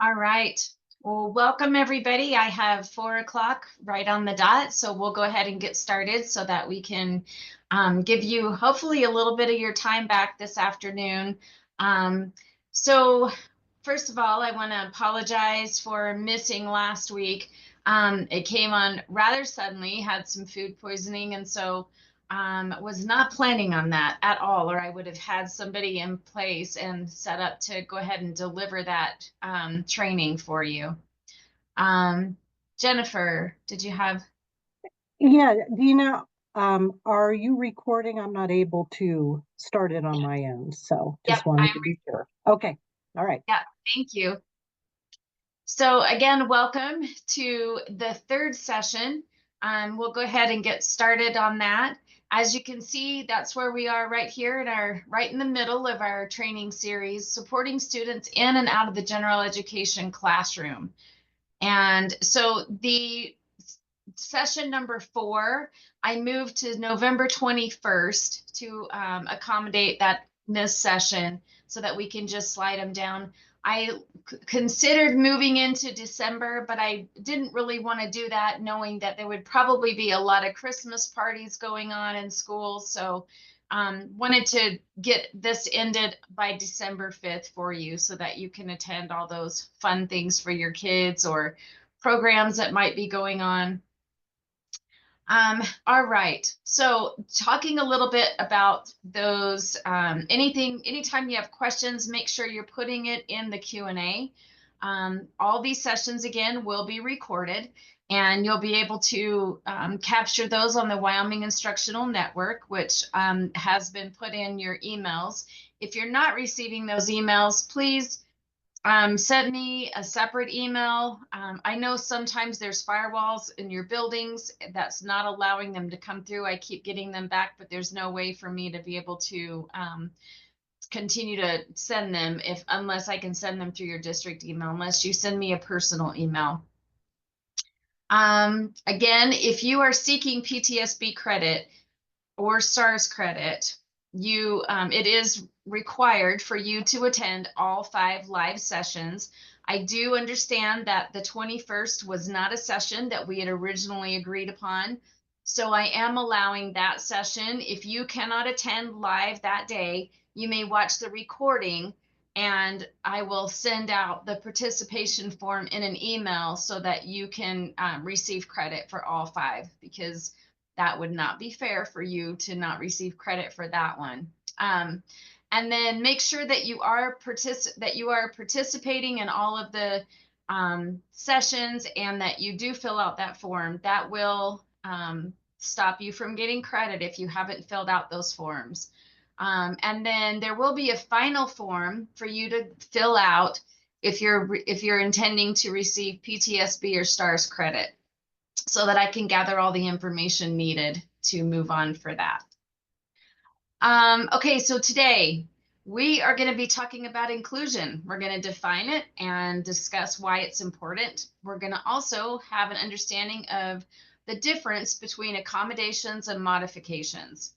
All right. Well, welcome everybody. I have 4 o'clock right on the dot, so we'll go ahead and get started so that we can give you hopefully a little bit of your time back this afternoon. Um, so first of all, I want to apologize for missing last week. It came on rather suddenly, had some food poisoning, and so was not planning on that at all, or I would have had somebody in place and set up to go ahead and deliver that training for you. Um, Jennifer, did you have? Yeah, Dina, are you recording? I'm not able to start it on my end, so Yep, just wanted to be sure. Okay, all right. yeah, thank you. So again, welcome to the third session. We'll go ahead and get started on that. As you can see, that's where we are right here right in the middle of our training series, supporting students in and out of the general education classroom. And so the session number 4, I moved to November 21st to accommodate this session so that we can just slide them down. I considered moving into December, but I didn't really want to do that, knowing that there would probably be a lot of Christmas parties going on in school. So wanted to get this ended by December 5th for you so that you can attend all those fun things for your kids or programs that might be going on. All right. So talking a little bit about those, anytime you have questions, make sure you're putting it in the Q&A. All these sessions, again, will be recorded, and you'll be able to capture those on the Wyoming Instructional Network, which has been put in your emails. If you're not receiving those emails, please send me a separate email. I know sometimes there's firewalls in your buildings that's not allowing them to come through. I keep getting them back, but there's no way for me to be able to continue to send them unless I can send them through your district email, unless you send me a personal email. Again, if you are seeking PTSB credit or STARS credit, it is required for you to attend all 5 live sessions. I do understand that the 21st was not a session that we had originally agreed upon. So I am allowing that session. If you cannot attend live that day, you may watch the recording, and I will send out the participation form in an email so that you can receive credit for all 5, because that would not be fair for you to not receive credit for that one. And then make sure that you are participating in all of the sessions, and that you do fill out that form. That will stop you from getting credit if you haven't filled out those forms. And then there will be a final form for you to fill out if you're intending to receive PTSB or STARS credit, so that I can gather all the information needed to move on for that. Okay, so today we are going to be talking about inclusion. We're going to define it and discuss why it's important. We're going to also have an understanding of the difference between accommodations and modifications.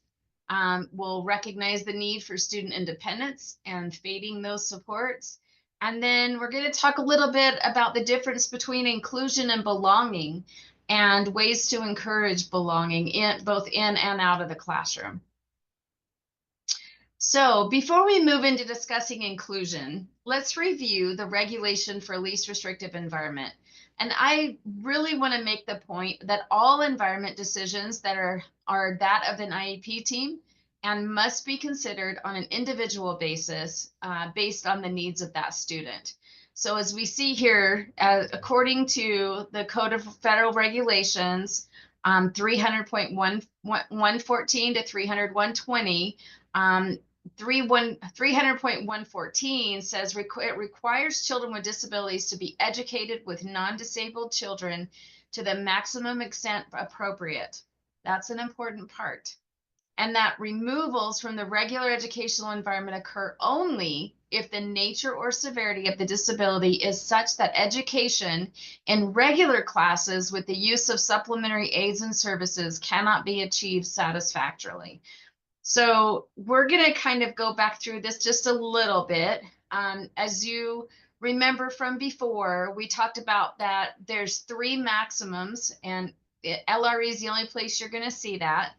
We'll recognize the need for student independence and fading those supports. And then we're going to talk a little bit about the difference between inclusion and belonging, and ways to encourage belonging both in and out of the classroom. So before we move into discussing inclusion, let's review the regulation for least restrictive environment. And I really want to make the point that all environment decisions that are that of an IEP team and must be considered on an individual basis based on the needs of that student. So as we see here, according to the Code of Federal Regulations, 300.114 to 300.120, 300.114 says it requires children with disabilities to be educated with non-disabled children to the maximum extent appropriate. That's an important part. And that removals from the regular educational environment occur only if the nature or severity of the disability is such that education in regular classes with the use of supplementary aids and services cannot be achieved satisfactorily. So we're going to kind of go back through this just a little bit. As you remember from before, we talked about that there's 3 maximums, and LRE is the only place you're going to see that.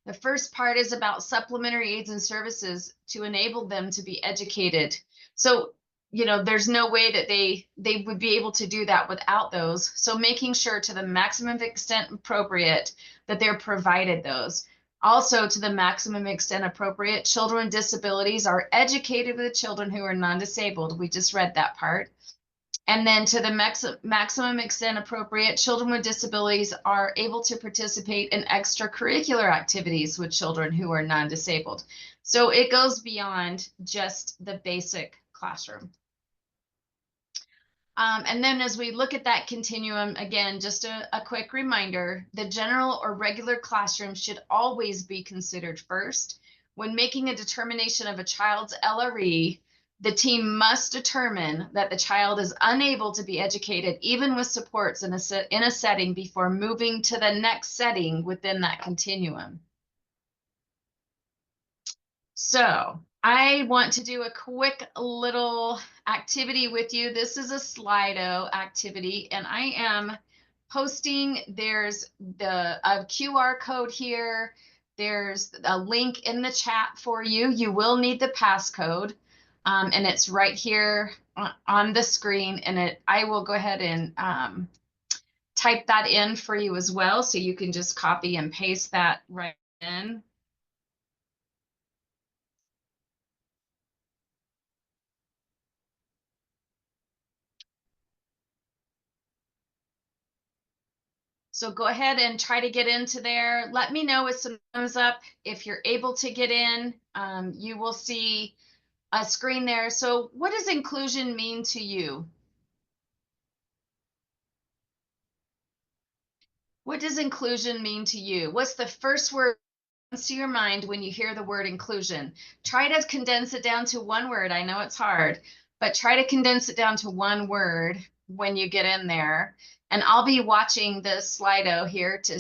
The first part is about supplementary aids and services to enable them to be educated. So, there's no way that they would be able to do that without those. So making sure to the maximum extent appropriate that they're provided those. Also, to the maximum extent appropriate, children with disabilities are educated with children who are non-disabled. We just read that part. And then to the maximum extent appropriate, children with disabilities are able to participate in extracurricular activities with children who are non-disabled. So it goes beyond just the basic classroom. And then as we look at that continuum, again, just a quick reminder, the general or regular classroom should always be considered first. When making a determination of a child's LRE, the team must determine that the child is unable to be educated, even with supports in a setting, before moving to the next setting within that continuum. So I want to do a quick little activity with you. This is a Slido activity, and I am posting, there's a QR code here. There's a link in the chat for you. You will need the passcode, and it's right here on the screen. And I will go ahead and type that in for you as well, so you can just copy and paste that right in. So go ahead and try to get into there. Let me know with some thumbs up if you're able to get in. You will see a screen there. So what does inclusion mean to you? What does inclusion mean to you? What's the first word that comes to your mind when you hear the word inclusion? Try to condense it down to one word. I know it's hard, but try to condense it down to one word when you get in there. And I'll be watching the Slido here to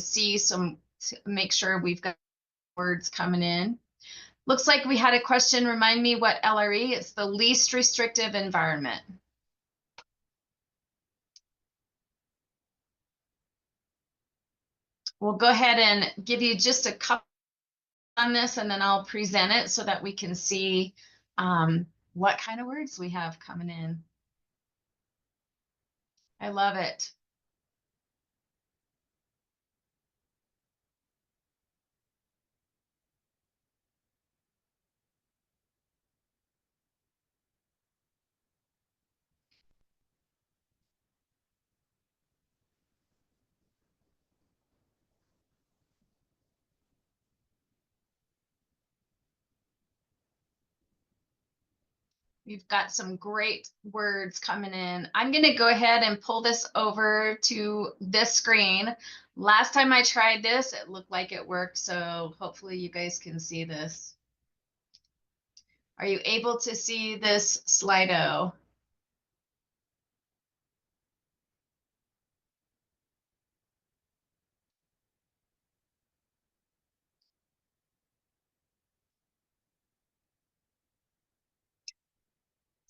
make sure we've got words coming in. Looks like we had a question. Remind me what LRE. It's the least restrictive environment. We'll go ahead and give you just a couple on this, and then I'll present it so that we can see what kind of words we have coming in. I love it. We've got some great words coming in. I'm going to go ahead and pull this over to this screen. Last time I tried this, it looked like it worked, so hopefully you guys can see this. Are you able to see this Slido?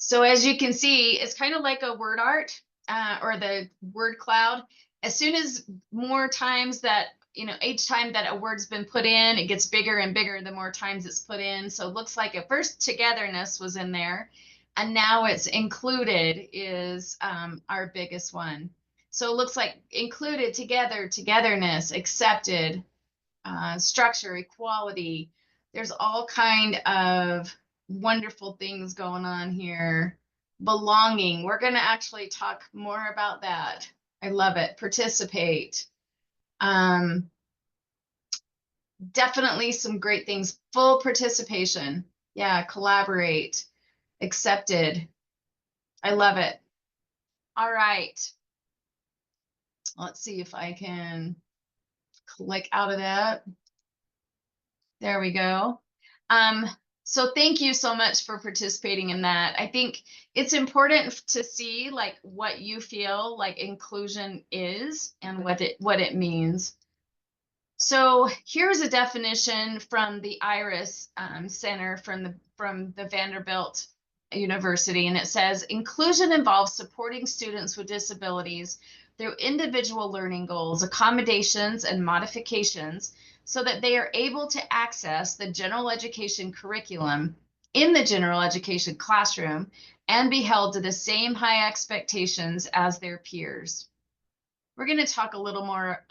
So as you can see, it's kind of like a word art or the word cloud. As soon as more times that, each time that a word's been put in, it gets bigger and bigger the more times it's put in. So it looks like at first togetherness was in there, and now it's included is our biggest one. So it looks like included, together, togetherness, accepted, structure, equality. There's all kind of wonderful things going on here. Belonging. We're going to actually talk more about that. I love it. Participate. Definitely some great things. Full participation. Yeah, collaborate. Accepted. I love it. All right. Let's see if I can click out of that. There we go. So thank you so much for participating in that. I think it's important to see like what you feel like inclusion is and what it means. So here's a definition from the IRIS Center from the Vanderbilt University, and it says inclusion involves supporting students with disabilities through individual learning goals, accommodations, and modifications so that they are able to access the general education curriculum in the general education classroom and be held to the same high expectations as their peers. We're going to talk a little more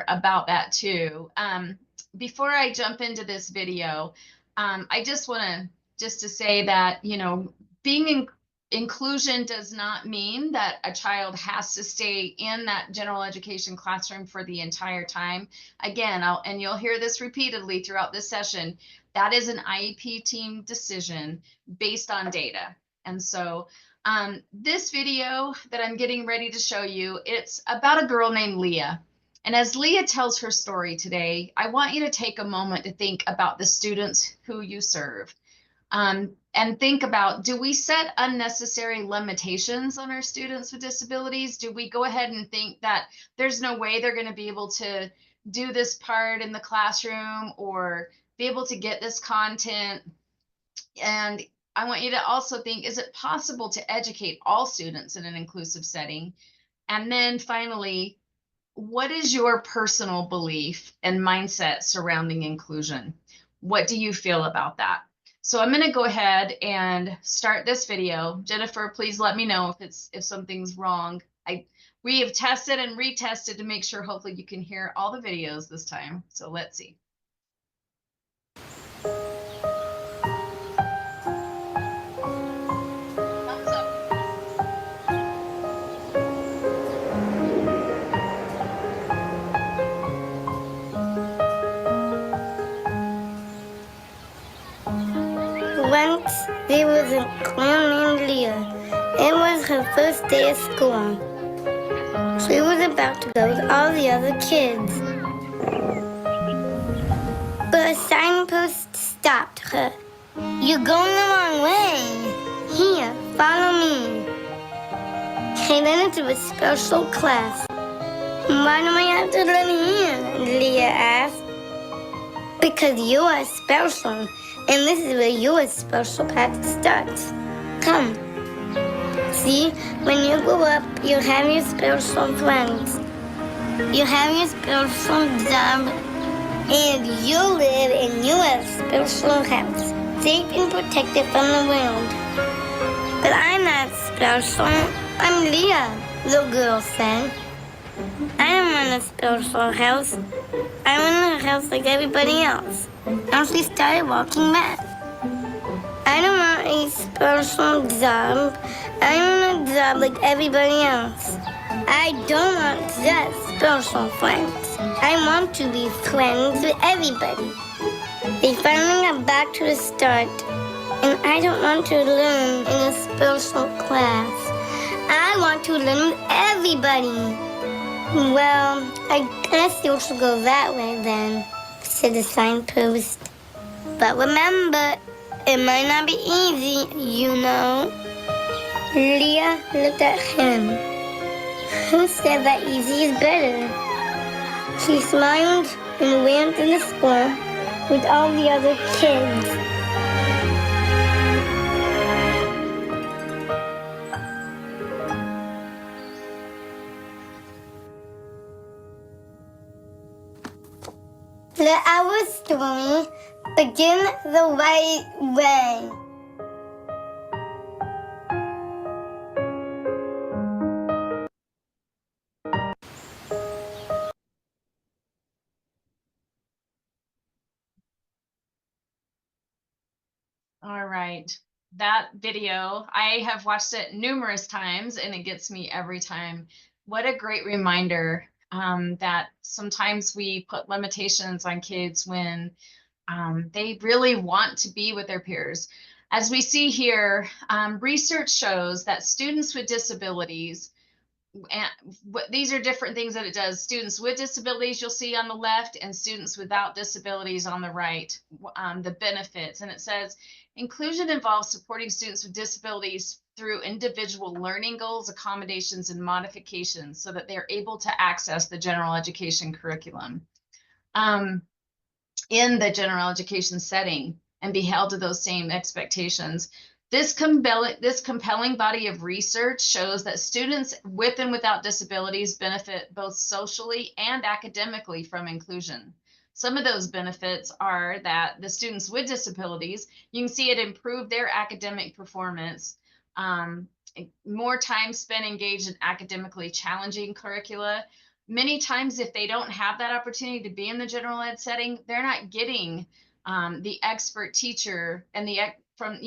about that too. Before I jump into this video, I just want to say that, you know, being in inclusion does not mean that a child has to stay in that general education classroom for the entire time. Again, and you'll hear this repeatedly throughout this session, that is an IEP team decision based on data. And so this video that I'm getting ready to show you, it's about a girl named Leah. And as Leah tells her story today, I want you to take a moment to think about the students who you serve. And think about, do we set unnecessary limitations on our students with disabilities? Do we go ahead and think that there's no way they're going to be able to do this part in the classroom or be able to get this content? And I want you to also think, is it possible to educate all students in an inclusive setting? And then finally, what is your personal belief and mindset surrounding inclusion? What do you feel about that? So I'm going to go ahead and start this video. Jennifer, please let me know if something's wrong. We have tested and retested to make sure hopefully you can hear all the videos this time. So let's see. Thumbs up. Once there was a girl named Leah. It was her first day of school. She was about to go with all the other kids. But a signpost stopped her. You're going the wrong way. Here, follow me. She went into a special class. Why do I have to learn here? Leah asked. Because you are special. And this is where your special path starts. Come. See, when you grow up, you have your special friends. You have your special job. And you live in your special house, safe and protected from the world. But I'm not special. I'm Leah, the girl said. I don't want a special house. I want a house like everybody else. And she started walking back. I don't want a special job. I want a job like everybody else. I don't want just special friends. I want to be friends with everybody. They finally got back to the start. And I don't want to learn in a special class. I want to learn with everybody. Well, I guess you should go that way then, said the signpost. But remember, it might not be easy, you know. Leah looked at him. Who said that easy is better? She smiled and went to the school with all the other kids. Let our story begin the right way. All right. That video, I have watched it numerous times and it gets me every time. What a great reminder that sometimes we put limitations on kids when they really want to be with their peers. As we see here, research shows that students with disabilities, and these are different things that it does. Students with disabilities you'll see on the left and students without disabilities on the right, the benefits. And it says, inclusion involves supporting students with disabilities through individual learning goals, accommodations, and modifications so that they're able to access the general education curriculum in the general education setting and be held to those same expectations. This compelling body of research shows that students with and without disabilities benefit both socially and academically from inclusion. Some of those benefits are that the students with disabilities, you can see it improve their academic performance, more time spent engaged in academically challenging curricula. Many times, if they don't have that opportunity to be in the general ed setting, they're not getting the expert teacher and from,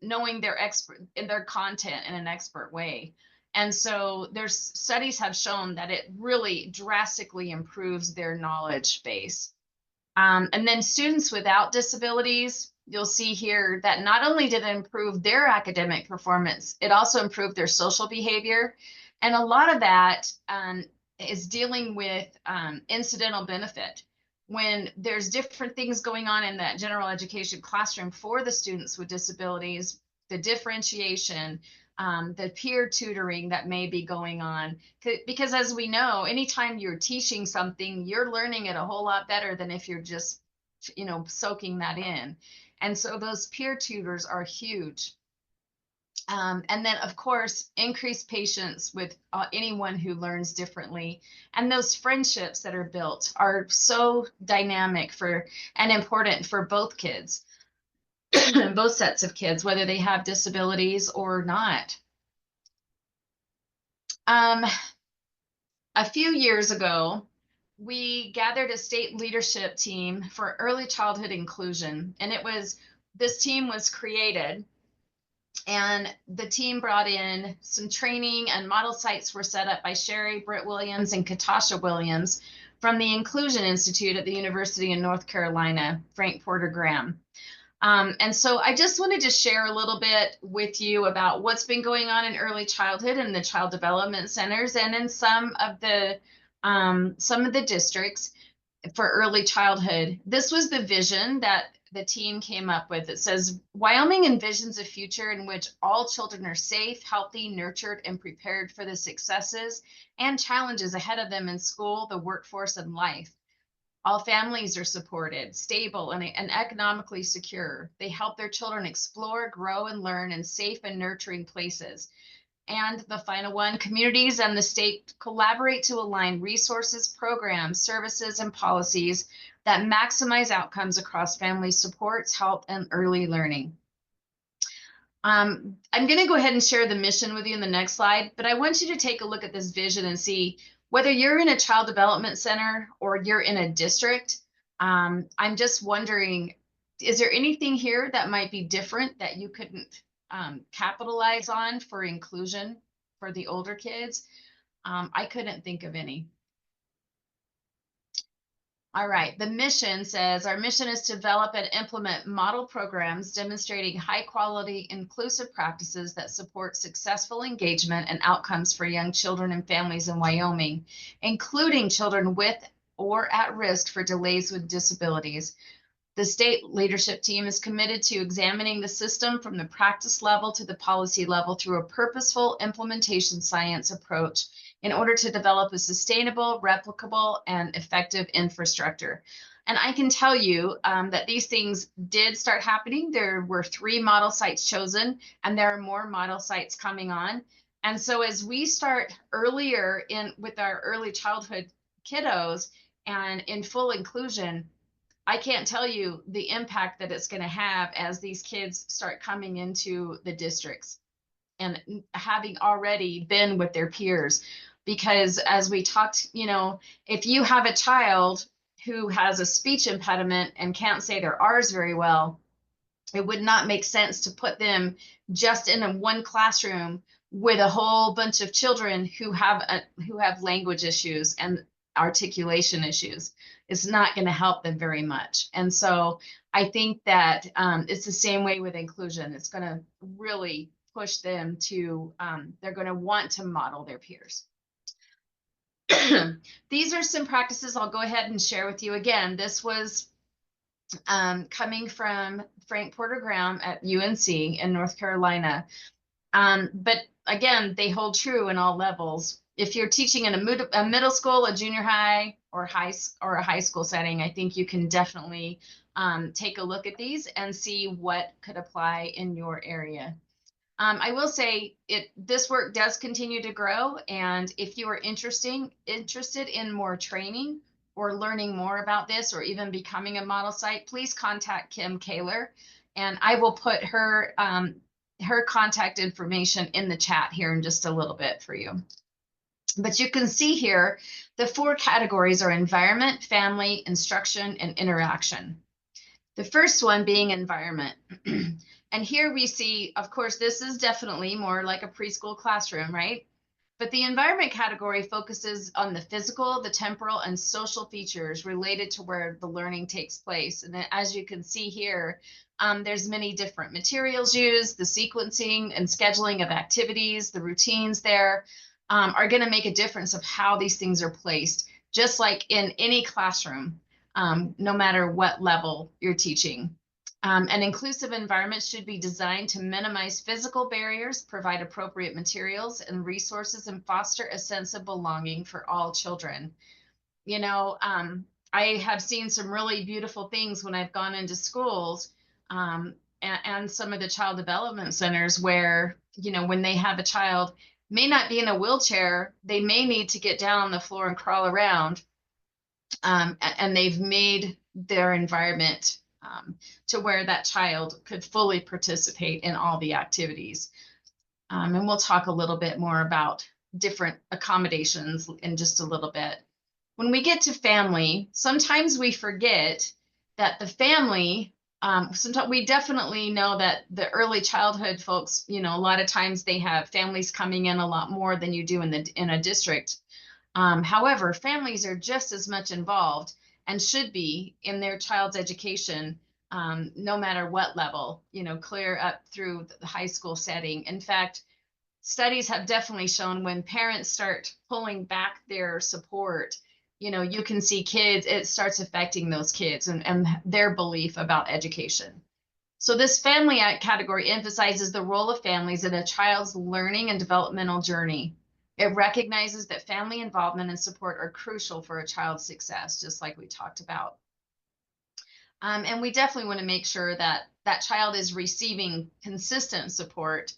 knowing their expert in their content in an expert way. And so there's studies have shown that it really drastically improves their knowledge base. And then students without disabilities, you'll see here that not only did it improve their academic performance, it also improved their social behavior. And a lot of that is dealing with incidental benefit. When there's different things going on in that general education classroom for the students with disabilities, the differentiation, the peer tutoring that may be going on. Because as we know, anytime you're teaching something, you're learning it a whole lot better than if you're just, soaking that in. And so those peer tutors are huge. And then, of course, increased patience with anyone who learns differently. And those friendships that are built are so dynamic and important for both kids. Both sets of kids, whether they have disabilities or not. A few years ago, we gathered a state leadership team for early childhood inclusion, and this team was created, and the team brought in some training, and model sites were set up by Sherry Britt Williams and Katasha Williams from the Inclusion Institute at the University of North Carolina, Frank Porter Graham. And so I just wanted to share a little bit with you about what's been going on in early childhood in the child development centers and in some of the districts for early childhood. This was the vision that the team came up with. It says, Wyoming envisions a future in which all children are safe, healthy, nurtured, and prepared for the successes and challenges ahead of them in school, the workforce, and life. All families are supported, stable, and economically secure. They help their children explore, grow, and learn in safe and nurturing places. And the final one, communities and the state collaborate to align resources, programs, services, and policies that maximize outcomes across family supports, health, and early learning. I'm going to go ahead and share the mission with you in the next slide, but I want you to take a look at this vision and see whether you're in a child development center or you're in a district. I'm just wondering, is there anything here that might be different that you couldn't capitalize on for inclusion for the older kids? I couldn't think of any. All right, the mission says, our mission is to develop and implement model programs demonstrating high quality inclusive practices that support successful engagement and outcomes for young children and families in Wyoming, including children with or at risk for delays with disabilities. The state leadership team is committed to examining the system from the practice level to the policy level through a purposeful implementation science approach in order to develop a sustainable, replicable, and effective infrastructure. And I can tell you that these things did start happening. There were 3 model sites chosen, and there are more model sites coming on. And so as we start earlier with our early childhood kiddos and in full inclusion, I can't tell you the impact that it's going to have as these kids start coming into the districts and having already been with their peers. Because as we talked, if you have a child who has a speech impediment and can't say their R's very well, it would not make sense to put them just in one classroom with a whole bunch of children who have language issues and articulation issues. It's not going to help them very much. And so I think that it's the same way with inclusion. It's going to really push them to, they're going to want to model their peers. These are some practices I'll go ahead and share with you. Again, this was coming from Frank Porter Graham at UNC in North Carolina. But again, they hold true in all levels. If you're teaching in a middle school, a junior high, or a high school setting, I think you can definitely take a look at these and see what could apply in your area. I will say this work does continue to grow, and if you are interested in more training or learning more about this, or even becoming a model site, please contact Kim Kaler, and I will put her contact information in the chat here in just a little bit for you. But you can see here the 4 categories are environment, family, instruction, and interaction. The first one being environment. And here we see, of course, this is definitely more like a preschool classroom, right? But the environment category focuses on the physical, the temporal, and social features related to where the learning takes place. And as you can see here, there's many different materials used, the sequencing and scheduling of activities, the routines there are going to make a difference of how these things are placed, just like in any classroom. No matter what level you're teaching. An inclusive environment should be designed to minimize physical barriers, provide appropriate materials and resources, and foster a sense of belonging for all children. You know, I have seen some really beautiful things when I've gone into schools and some of the child development centers where, you know, when they have a child may not be in a wheelchair, they may need to get down on the floor and crawl around. And they've made their environment to where that child could fully participate in all the activities. And we'll talk a little bit more about different accommodations in just a little bit. When we get to family, sometimes we forget that the family, sometimes we definitely know that the early childhood folks, you know, a lot of times they have families coming in a lot more than you do in a district. However, families are just as much involved and should be in their child's education, no matter what level, you know, clear up through the high school setting. In fact, studies have definitely shown when parents start pulling back their support, you know, you can see kids, it starts affecting those kids and their belief about education. So this family category emphasizes the role of families in a child's learning and developmental journey. It recognizes that family involvement and support are crucial for a child's success, just like we talked about. And we definitely want to make sure that that child is receiving consistent support.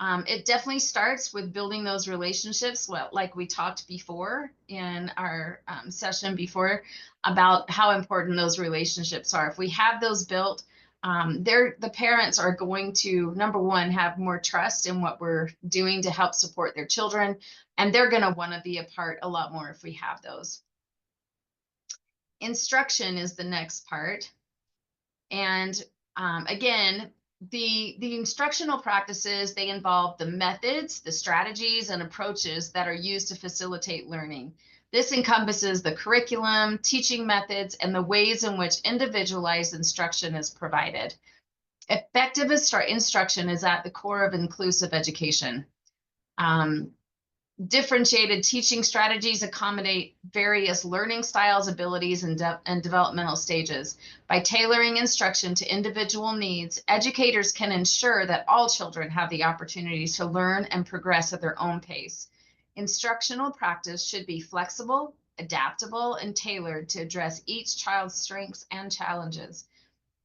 It definitely starts with building those relationships, well, like we talked before in our session before about how important those relationships are. If we have those built, the parents are going to, number one, have more trust in what we're doing to help support their children, and they're going to want to be a part a lot more if we have those. Instruction is the next part. And again, the instructional practices, they involve the methods, the strategies, and approaches that are used to facilitate learning. This encompasses the curriculum, teaching methods, and the ways in which individualized instruction is provided. Effective instruction is at the core of inclusive education. Differentiated teaching strategies accommodate various learning styles, abilities, and developmental stages. By tailoring instruction to individual needs, educators can ensure that all children have the opportunity to learn and progress at their own pace. Instructional practice should be flexible, adaptable, and tailored to address each child's strengths and challenges.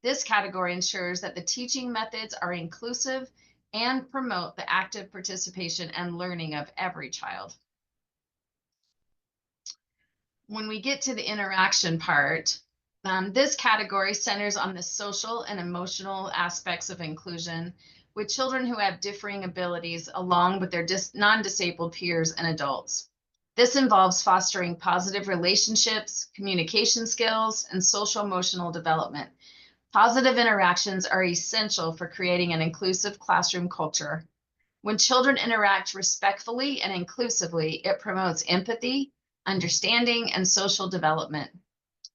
This category ensures that the teaching methods are inclusive and promote the active participation and learning of every child. When we get to the interaction part, this category centers on the social and emotional aspects of inclusion with children who have differing abilities along with their non-disabled peers and adults. This involves fostering positive relationships, communication skills, and social emotional development. Positive interactions are essential for creating an inclusive classroom culture. When children interact respectfully and inclusively, it promotes empathy, understanding, and social development.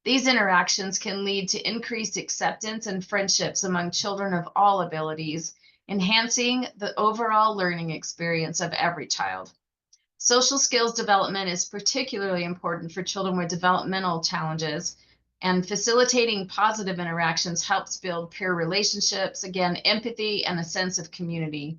These interactions can lead to increased acceptance and friendships among children of all abilities, enhancing the overall learning experience of every child. Social skills development is particularly important for children with developmental challenges, and facilitating positive interactions helps build peer relationships, again, empathy, and a sense of community.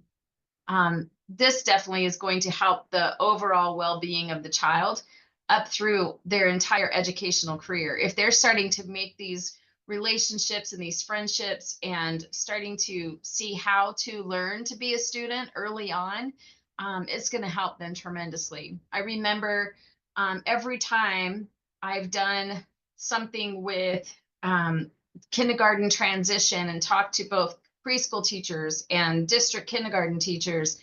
This definitely is going to help the overall well-being of the child up through their entire educational career. If they're starting to make these relationships and these friendships and starting to see how to learn to be a student early on, it's going to help them tremendously. I remember every time I've done something with kindergarten transition and talked to both preschool teachers and district kindergarten teachers,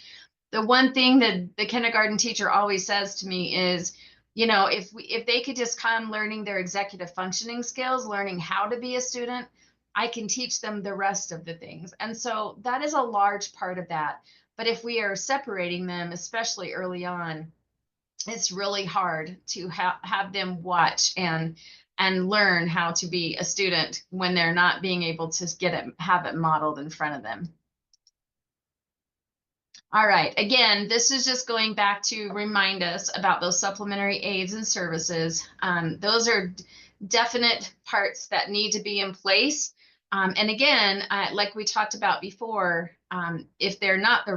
the one thing that the kindergarten teacher always says to me is, you know, if they could just come learning their executive functioning skills, learning how to be a student, I can teach them the rest of the things. And so that is a large part of that. But if we are separating them, especially early on, it's really hard to have them watch and learn how to be a student when they're not being able to have it modeled in front of them. All right, again, this is just going back to remind us about those supplementary aids and services. Those are definite parts that need to be in place. And again, like we talked about before, if they're not,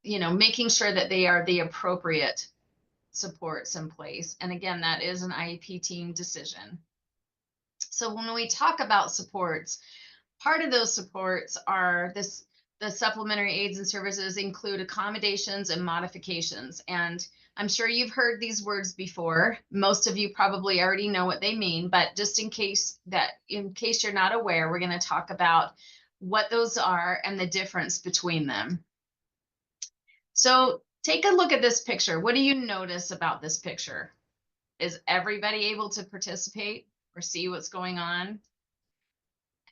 making sure that they are the appropriate supports in place. And again, that is an IEP team decision. So when we talk about supports, part of those supports are the supplementary aids and services include accommodations and modifications. And I'm sure you've heard these words before. Most of you probably already know what they mean, but just in case you're not aware, we're going to talk about what those are and the difference between them. So take a look at this picture. What do you notice about this picture? Is everybody able to participate or see what's going on?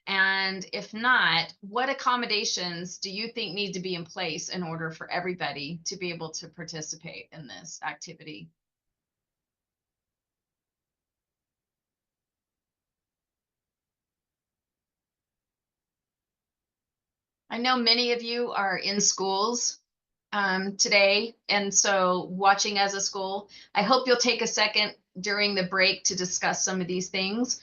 And if not, what accommodations do you think need to be in place in order for everybody to be able to participate in this activity? I know many of you are in schools today, and so watching as a school. I hope you'll take a second during the break to discuss some of these things.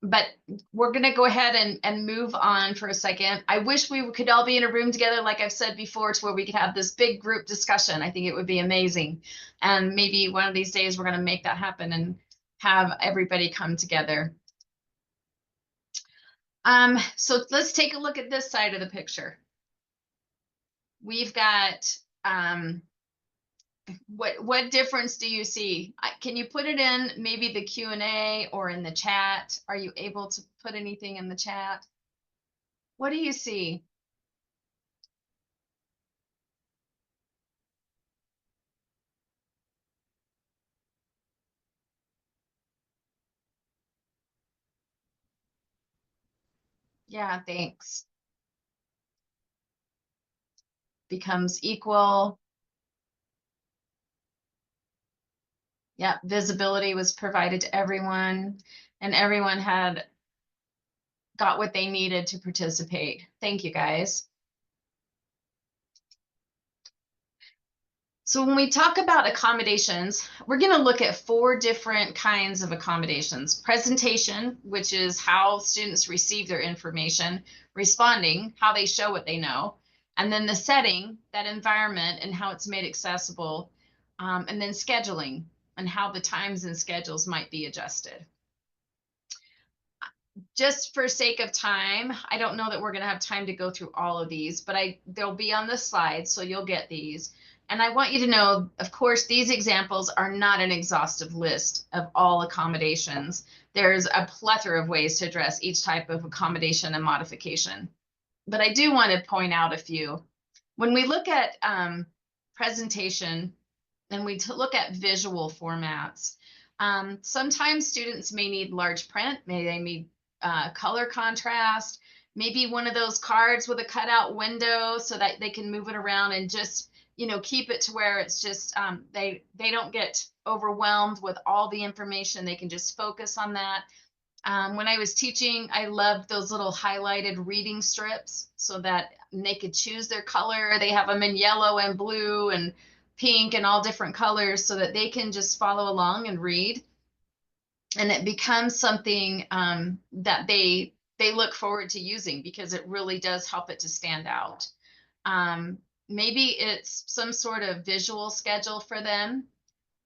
But we're going to go ahead and move on for a second. I wish we could all be in a room together, like I've said before, to where we could have this big group discussion. I think it would be amazing. And maybe one of these days we're going to make that happen and have everybody come together. So let's take a look at this side of the picture. We've got, what difference do you see? Can you put it in maybe the Q&A or in the chat? Are you able to put anything in the chat? What do you see? Yeah, thanks. Becomes equal. Yeah, visibility was provided to everyone, and everyone had got what they needed to participate. Thank you, guys. So when we talk about accommodations, we're going to look at 4 different kinds of accommodations. Presentation, which is how students receive their information, responding, how they show what they know, and then the setting, that environment and how it's made accessible, and then scheduling and how the times and schedules might be adjusted. Just for sake of time, I don't know that we're going to have time to go through all of these, but they'll be on the slide, so you'll get these. And I want you to know, of course, these examples are not an exhaustive list of all accommodations. There's a plethora of ways to address each type of accommodation and modification. But I do want to point out a few. When we look at presentation and we look at visual formats, sometimes students may need large print, maybe they need color contrast, maybe one of those cards with a cutout window so that they can move it around and just keep it to where it's just they don't get overwhelmed with all the information. They can just focus on that. When I was teaching, I loved those little highlighted reading strips so that they could choose their color. They have them in yellow and blue and pink and all different colors so that they can just follow along and read. And it becomes something that they look forward to using because it really does help it to stand out. maybe it's some sort of visual schedule for them.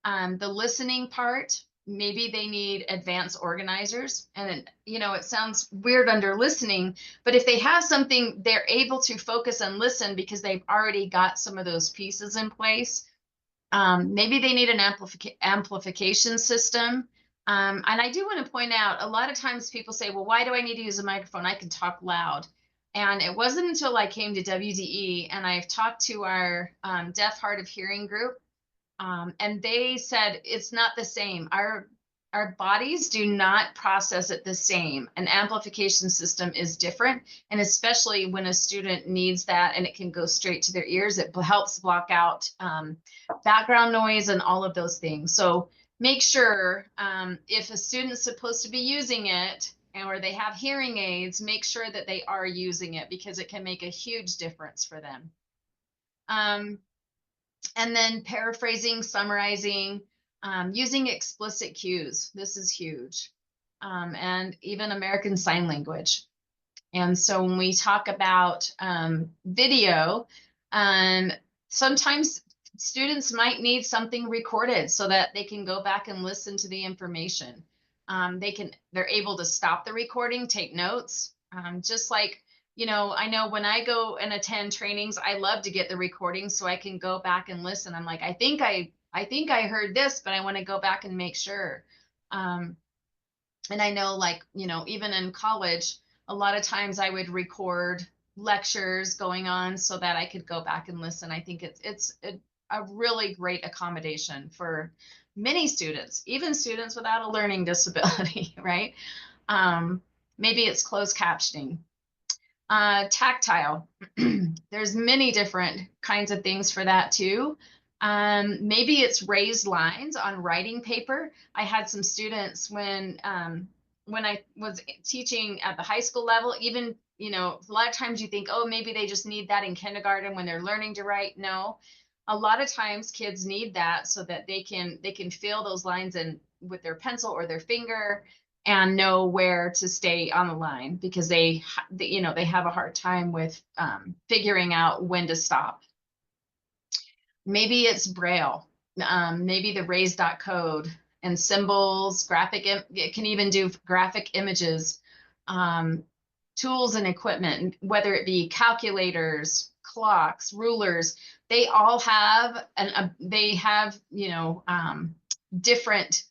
The listening part, maybe they need advanced organizers. And, it sounds weird under listening, but if they have something, they're able to focus and listen because they've already got some of those pieces in place. Maybe they need an amplification system. And I do want to point out, a lot of times people say, well, why do I need to use a microphone? I can talk loud. And it wasn't until I came to WDE and I've talked to our deaf, hard of hearing group, and they said it's not the same. Our bodies do not process it the same. An amplification system is different, and especially when a student needs that and it can go straight to their ears, it helps block out background noise and all of those things. So make sure if a student's supposed to be using it or they have hearing aids, make sure that they are using it because it can make a huge difference for them. And then paraphrasing, summarizing, using explicit cues. This is huge. And even American Sign Language. And so when we talk about video, sometimes students might need something recorded so that they can go back and listen to the information. They're able to stop the recording, take notes, just like, I know when I go and attend trainings, I love to get the recording so I can go back and listen. I'm like, I think I heard this, but I want to go back and make sure. And I know, like, even in college, a lot of times I would record lectures going on so that I could go back and listen. I think it's a really great accommodation for many students, even students without a learning disability, right? Maybe it's closed captioning. Tactile. There's many different kinds of things for that too. Maybe it's raised lines on writing paper. I had some students when I was teaching at the high school level, even, a lot of times you think, oh, maybe they just need that in kindergarten when they're learning to write. No, a lot of times kids need that so that they can fill those lines in with their pencil or their finger and know where to stay on the line because they have a hard time with figuring out when to stop. Maybe it's Braille, maybe the raised dot code and symbols, it can even do graphic images, tools and equipment, whether it be calculators, clocks, rulers, they all have, different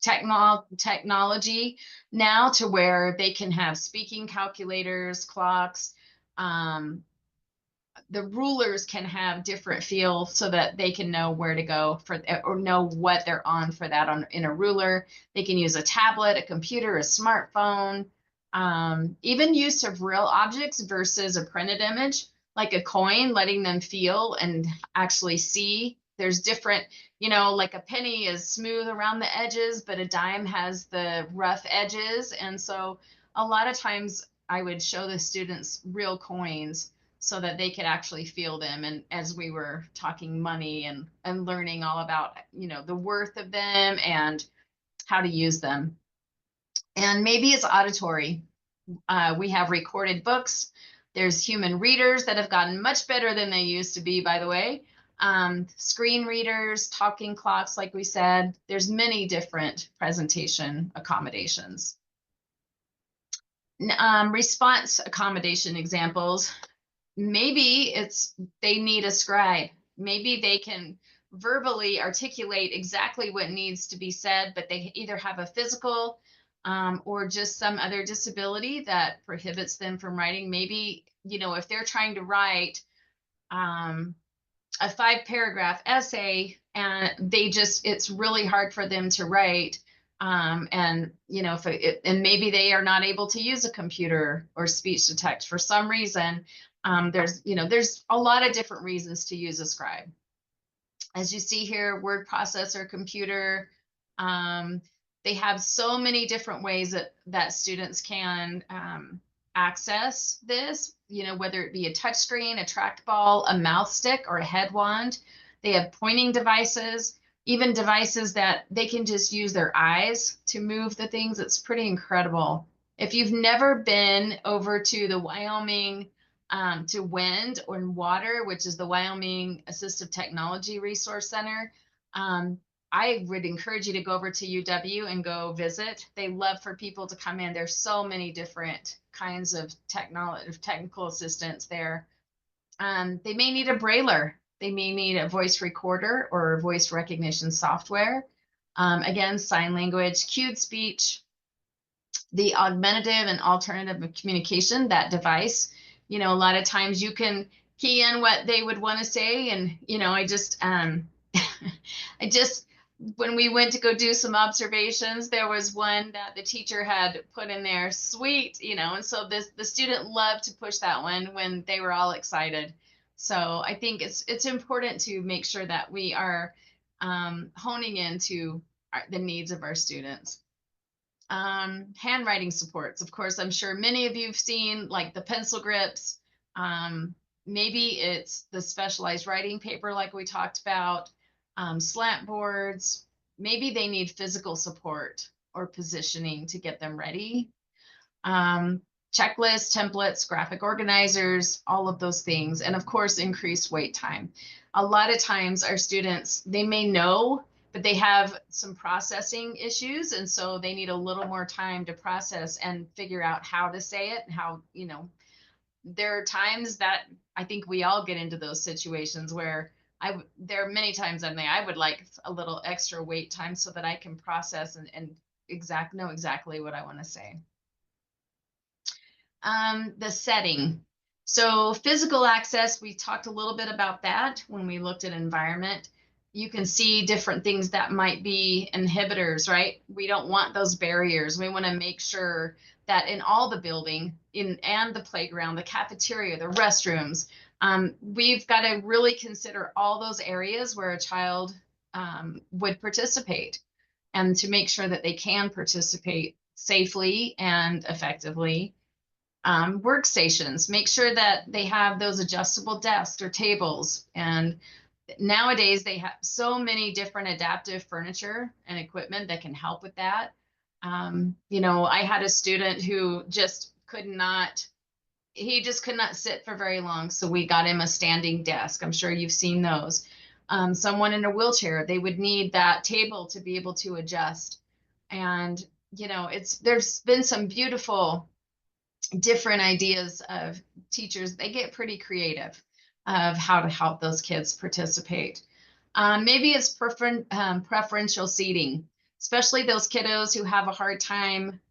technology now to where they can have speaking calculators, clocks. The rulers can have different feel so that they can know where to go or know what they're on for that in a ruler. They can use a tablet, a computer, a smartphone, even use of real objects versus a printed image, like a coin, letting them feel and actually see. There's different, like a penny is smooth around the edges, but a dime has the rough edges. And so a lot of times I would show the students real coins so that they could actually feel them. And as we were talking money and learning all about, the worth of them and how to use them. And maybe it's auditory. We have recorded books. There's human readers that have gotten much better than they used to be, by the way. Screen readers, talking clocks, like we said. There's many different presentation accommodations. Response accommodation examples. Maybe they need a scribe. Maybe they can verbally articulate exactly what needs to be said, but they either have a physical or just some other disability that prohibits them from writing. Maybe, if they're trying to write a 5-paragraph essay and it's really hard for them to write. And maybe they are not able to use a computer or speech to text for some reason. There's a lot of different reasons to use a scribe. As you see here, word processor, computer, they have so many different ways that students can access this, whether it be a touch screen, a trackball, a mouse stick, or a head wand. They have pointing devices, even devices that they can just use their eyes to move the things. It's pretty incredible. If you've never been over to the Wyoming to wind or water, which is the Wyoming Assistive Technology Resource Center. I would encourage you to go over to UW and go visit. They love for people to come in. There's so many different kinds of technical assistance there. They may need a brailler. They may need a voice recorder or voice recognition software. Again, sign language, cued speech, the augmentative and alternative communication, that device. A lot of times you can key in what they would want to say. And, I just, when we went to go do some observations, there was one that the teacher had put in there, sweet, and so the student loved to push that one when they were all excited. So I think it's important to make sure that we are honing into the needs of our students. Handwriting supports, of course, I'm sure many of you have seen, like the pencil grips. Maybe it's the specialized writing paper like we talked about, slant boards. Maybe they need physical support or positioning to get them ready. Checklists, templates, graphic organizers, all of those things. And of course, increased wait time. A lot of times our students, they may know, but they have some processing issues. And so they need a little more time to process and figure out how to say it and how, there are times that I think we all get into those situations where there are many times I would like a little extra wait time so that I can process and know exactly what I want to say. The setting. So physical access, we talked a little bit about that when we looked at environment. You can see different things that might be inhibitors, right? We don't want those barriers. We want to make sure that in all the building, and the playground, the cafeteria, the restrooms, we've got to really consider all those areas where a child would participate, and to make sure that they can participate safely and effectively. Workstations, make sure that they have those adjustable desks or tables. And nowadays they have so many different adaptive furniture and equipment that can help with that. I had a student who just could not sit for very long. So we got him a standing desk. I'm sure you've seen those. Someone in a wheelchair, they would need that table to be able to adjust. And, there's been some beautiful different ideas of teachers. They get pretty creative of how to help those kids participate. Maybe it's preferential seating, especially those kiddos who have a hard time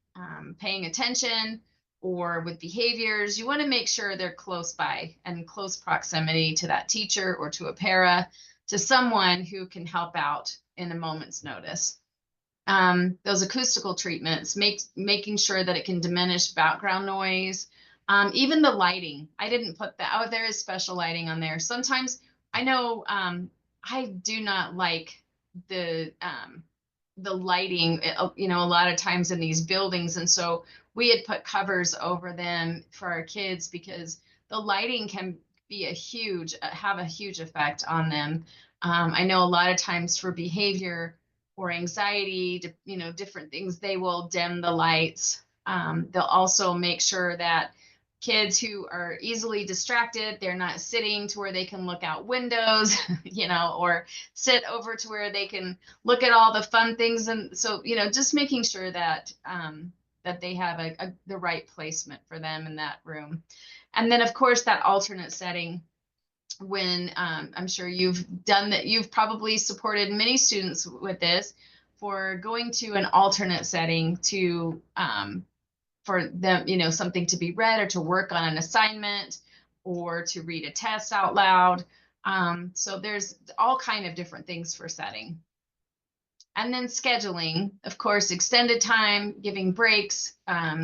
paying attention or with behaviors. You want to make sure they're close by and close proximity to that teacher or to a para, to someone who can help out in a moment's notice. Those acoustical treatments, making sure that it can diminish background noise. Even the lighting, I didn't put that. Oh, there is special lighting on there. Sometimes I know I do not like the lighting, a lot of times in these buildings. And so we had put covers over them for our kids because the lighting can be have a huge effect on them. I know a lot of times for behavior or anxiety, different things, they will dim the lights. They'll also make sure that kids who are easily distracted, they're not sitting to where they can look out windows, or sit over to where they can look at all the fun things. And so, just making sure that that they have the right placement for them in that room. And then, of course, that alternate setting. When I'm sure you've done that, you've probably supported many students with this, for going to an alternate setting to for them, something to be read or to work on an assignment or to read a test out loud. So there's all kind of different things for setting. And then scheduling, of course, extended time, giving breaks,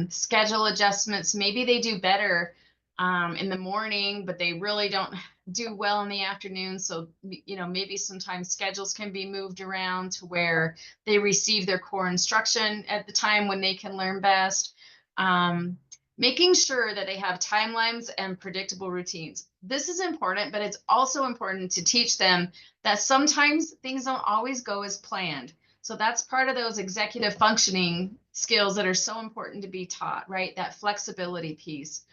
schedule adjustments. Maybe they do better in the morning, but they really don't do well in the afternoon. So, maybe sometimes schedules can be moved around to where they receive their core instruction at the time when they can learn best. Making sure that they have timelines and predictable routines. This is important, but it's also important to teach them that sometimes things don't always go as planned. So that's part of those executive functioning skills that are so important to be taught, right? That flexibility piece.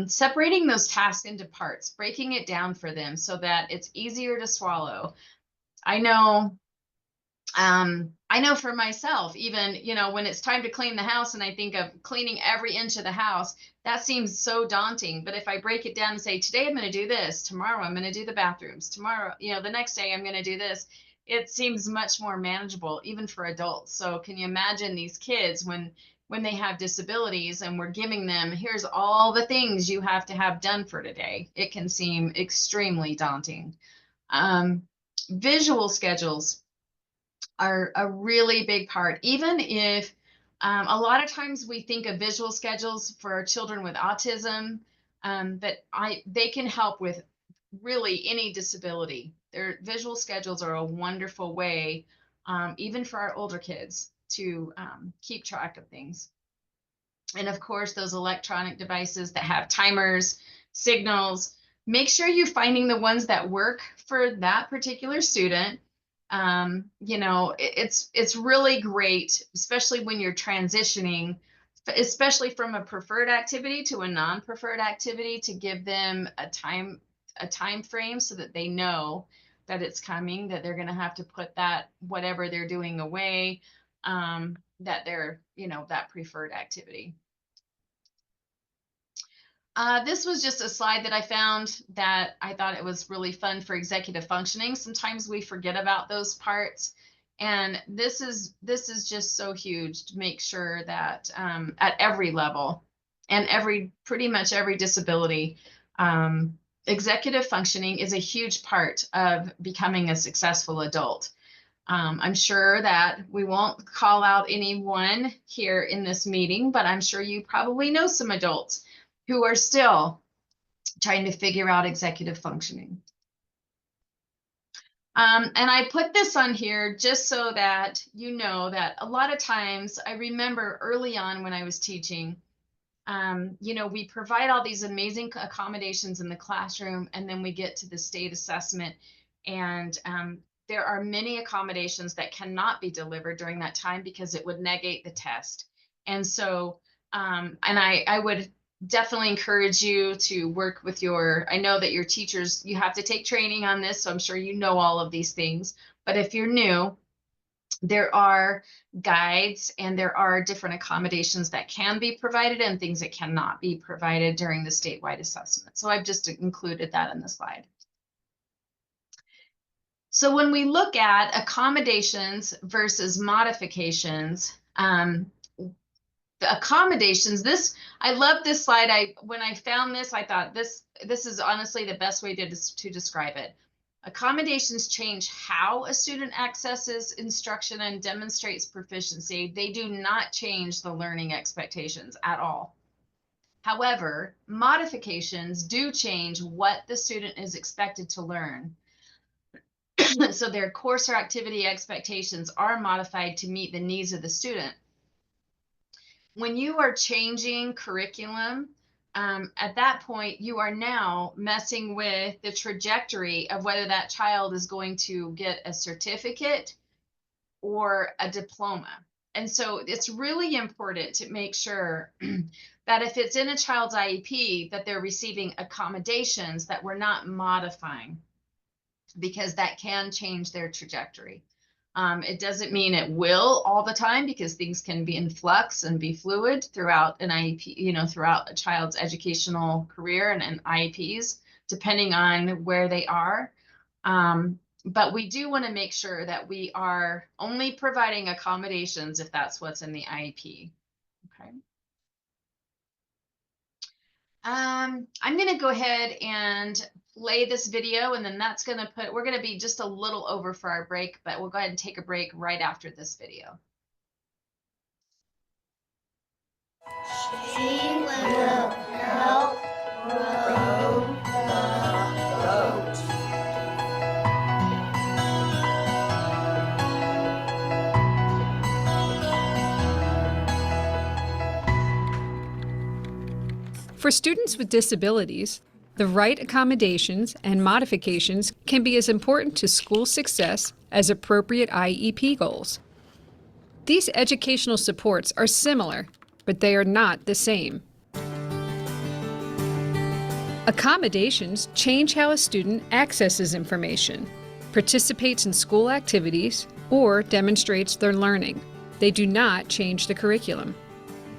Separating those tasks into parts, breaking it down for them so that it's easier to swallow. I know for myself, even, when it's time to clean the house and I think of cleaning every inch of the house, that seems so daunting. But if I break it down and say, today I'm going to do this, tomorrow I'm going to do the bathrooms, tomorrow, the next day I'm going to do this, it seems much more manageable, even for adults. So can you imagine these kids when they have disabilities and we're giving them, here's all the things you have to have done for today? It can seem extremely daunting. Visual schedules are a really big part. Even if a lot of times we think of visual schedules for children with autism, but they can help with really any disability. Their visual schedules are a wonderful way, even for our older kids, to keep track of things. And of course, those electronic devices that have timers, signals, make sure you're finding the ones that work for that particular student. It's really great, especially when you're transitioning, especially from a preferred activity to a non-preferred activity, to give them a time frame so that they know that it's coming, that they're going to have to put that whatever they're doing away, that they're, that preferred activity. This was just a slide that I found that I thought it was really fun for executive functioning. Sometimes we forget about those parts, and this is just so huge to make sure that at every level and pretty much every disability, executive functioning is a huge part of becoming a successful adult. I'm sure that we won't call out anyone here in this meeting, but I'm sure you probably know some adults who are still trying to figure out executive functioning. And I put this on here just so that you know that a lot of times, I remember early on when I was teaching, we provide all these amazing accommodations in the classroom, and then we get to the state assessment, and there are many accommodations that cannot be delivered during that time because it would negate the test. And so, and I would definitely encourage you to work with I know that your teachers, you have to take training on this, so I'm sure you know all of these things. But if you're new, there are guides and there are different accommodations that can be provided and things that cannot be provided during the statewide assessment. So I've just included that in the slide. So when we look at accommodations versus modifications, the accommodations, I love this slide. When I found this, I thought this is honestly the best way to describe it. Accommodations change how a student accesses instruction and demonstrates proficiency. They do not change the learning expectations at all. However, modifications do change what the student is expected to learn. So their course or activity expectations are modified to meet the needs of the student. When you are changing curriculum, at that point, you are now messing with the trajectory of whether that child is going to get a certificate or a diploma. And so it's really important to make sure that if it's in a child's IEP, that they're receiving accommodations that we're not modifying, because that can change their trajectory. It doesn't mean it will all the time, because things can be in flux and be fluid throughout an IEP, throughout a child's educational career and IEPs, depending on where they are. But we do want to make sure that we are only providing accommodations if that's what's in the IEP. Okay. I'm going to go ahead and play this video, and then we're going to be just a little over for our break, but we'll go ahead and take a break right after this video. She will help row the boat. For students with disabilities, the right accommodations and modifications can be as important to school success as appropriate IEP goals. These educational supports are similar, but they are not the same. Accommodations change how a student accesses information, participates in school activities, or demonstrates their learning. They do not change the curriculum.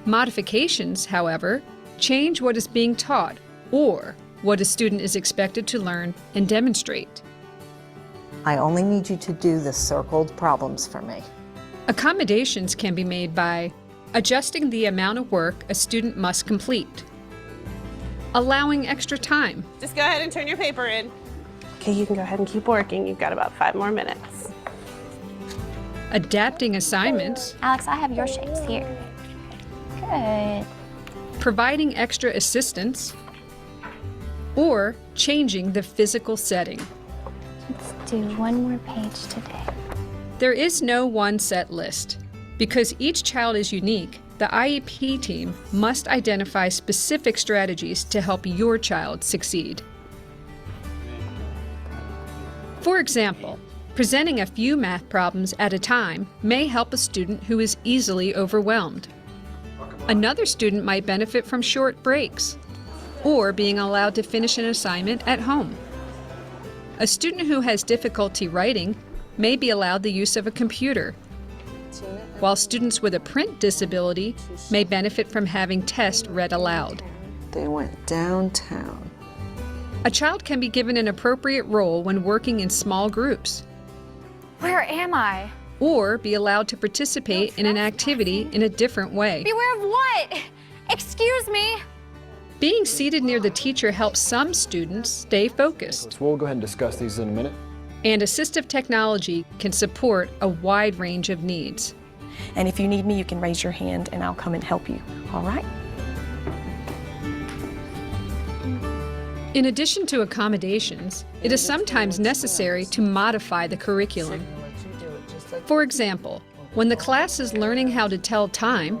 Modifications, however, change what is being taught or what a student is expected to learn and demonstrate. I only need you to do the circled problems for me. Accommodations can be made by adjusting the amount of work a student must complete, allowing extra time, Just go ahead and turn your paper in. Okay, you can go ahead and keep working. You've got about 5 more minutes. adapting assignments, Alex, I have your shapes here. Good. providing extra assistance, or changing the physical setting. Let's do one more page today. There is no one set list. Because each child is unique, the IEP team must identify specific strategies to help your child succeed. For example, presenting a few math problems at a time may help a student who is easily overwhelmed. Another student might benefit from short breaks, or being allowed to finish an assignment at home. A student who has difficulty writing may be allowed the use of a computer, while students with a print disability may benefit from having tests read aloud. They went downtown. A child can be given an appropriate role when working in small groups, Where am I? or be allowed to participate in an activity in a different way. Beware of what? Excuse me. Being seated near the teacher helps some students stay focused, So we'll go ahead and discuss these in a minute. and assistive technology can support a wide range of needs. And if you need me, you can raise your hand and I'll come and help you. All right? In addition to accommodations, it is sometimes necessary to modify the curriculum. For example, when the class is learning how to tell time,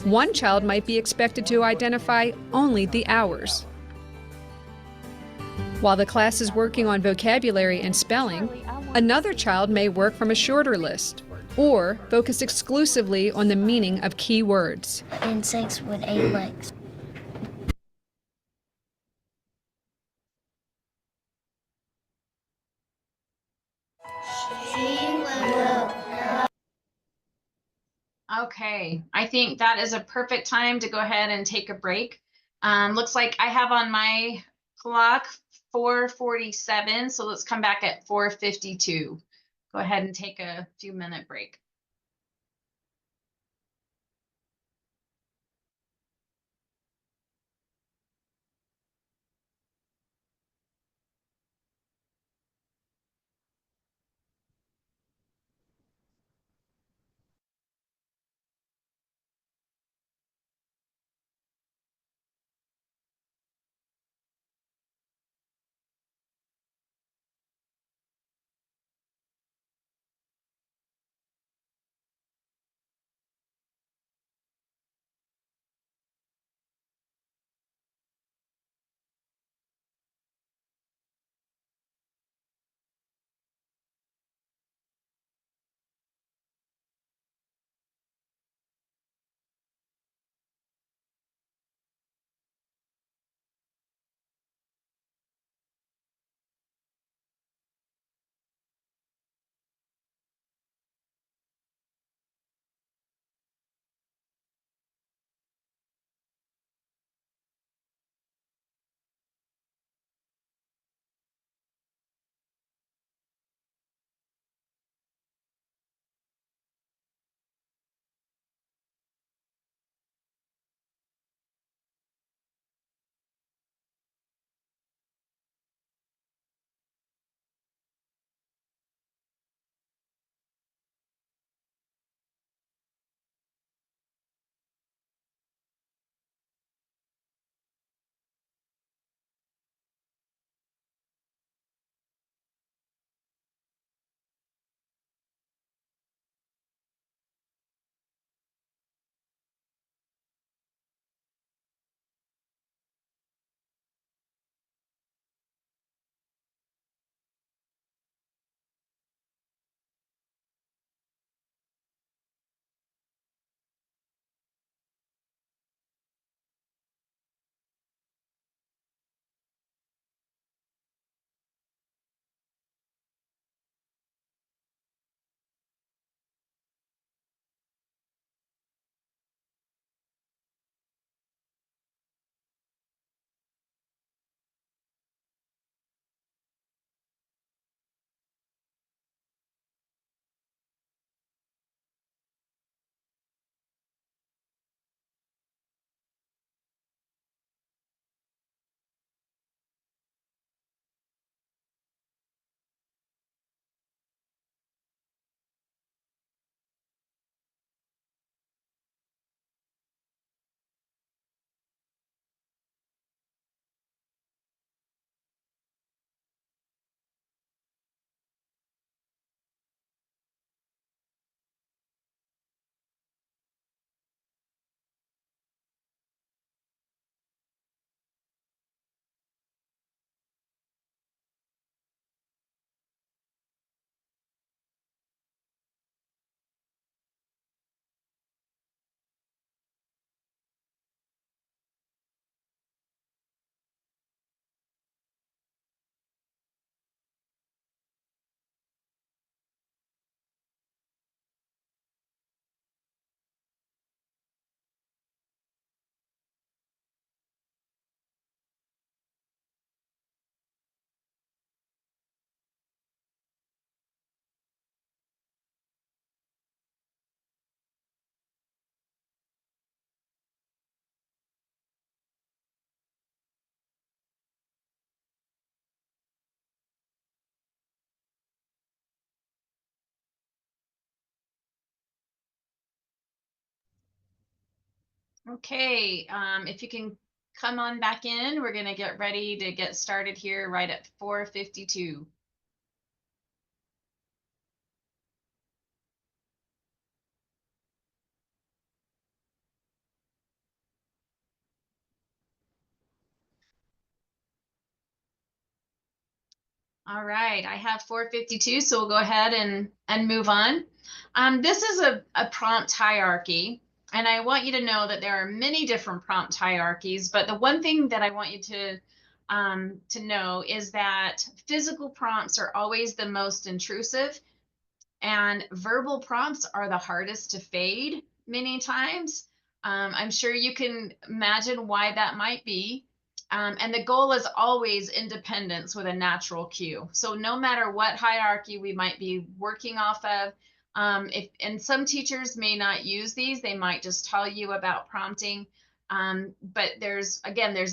one child might be expected to identify only the hours. While the class is working on vocabulary and spelling, another child may work from a shorter list or focus exclusively on the meaning of key words. Insects with 8 legs. Okay, I think that is a perfect time to go ahead and take a break. Looks like I have on my clock 4:47, so let's come back at 4:52. Go ahead and take a few-minute break. Okay, if you can come on back in, we're gonna get ready to get started here right at 4:52. All right, I have 4:52, so we'll go ahead and move on. This is a prompt hierarchy, and I want you to know that there are many different prompt hierarchies, but the one thing that I want you to know is that physical prompts are always the most intrusive, and verbal prompts are the hardest to fade many times. I'm sure you can imagine why that might be. And the goal is always independence with a natural cue. So no matter what hierarchy we might be working off of, and some teachers may not use these, they might just tell you about prompting. But there's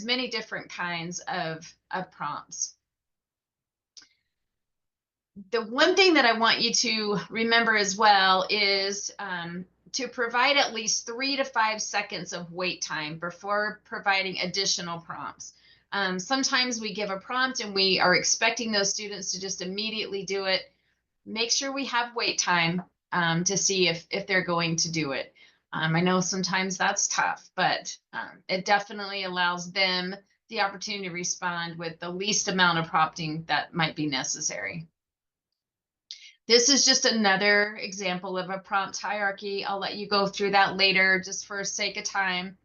many different kinds of prompts. The one thing that I want you to remember as well is to provide at least 3 to 5 seconds of wait time before providing additional prompts. Sometimes we give a prompt and we are expecting those students to just immediately do it. Make sure we have wait time to see if they're going to do it. I know sometimes that's tough, but it definitely allows them the opportunity to respond with the least amount of prompting that might be necessary. This is just another example of a prompt hierarchy. I'll let you go through that later just for sake of time.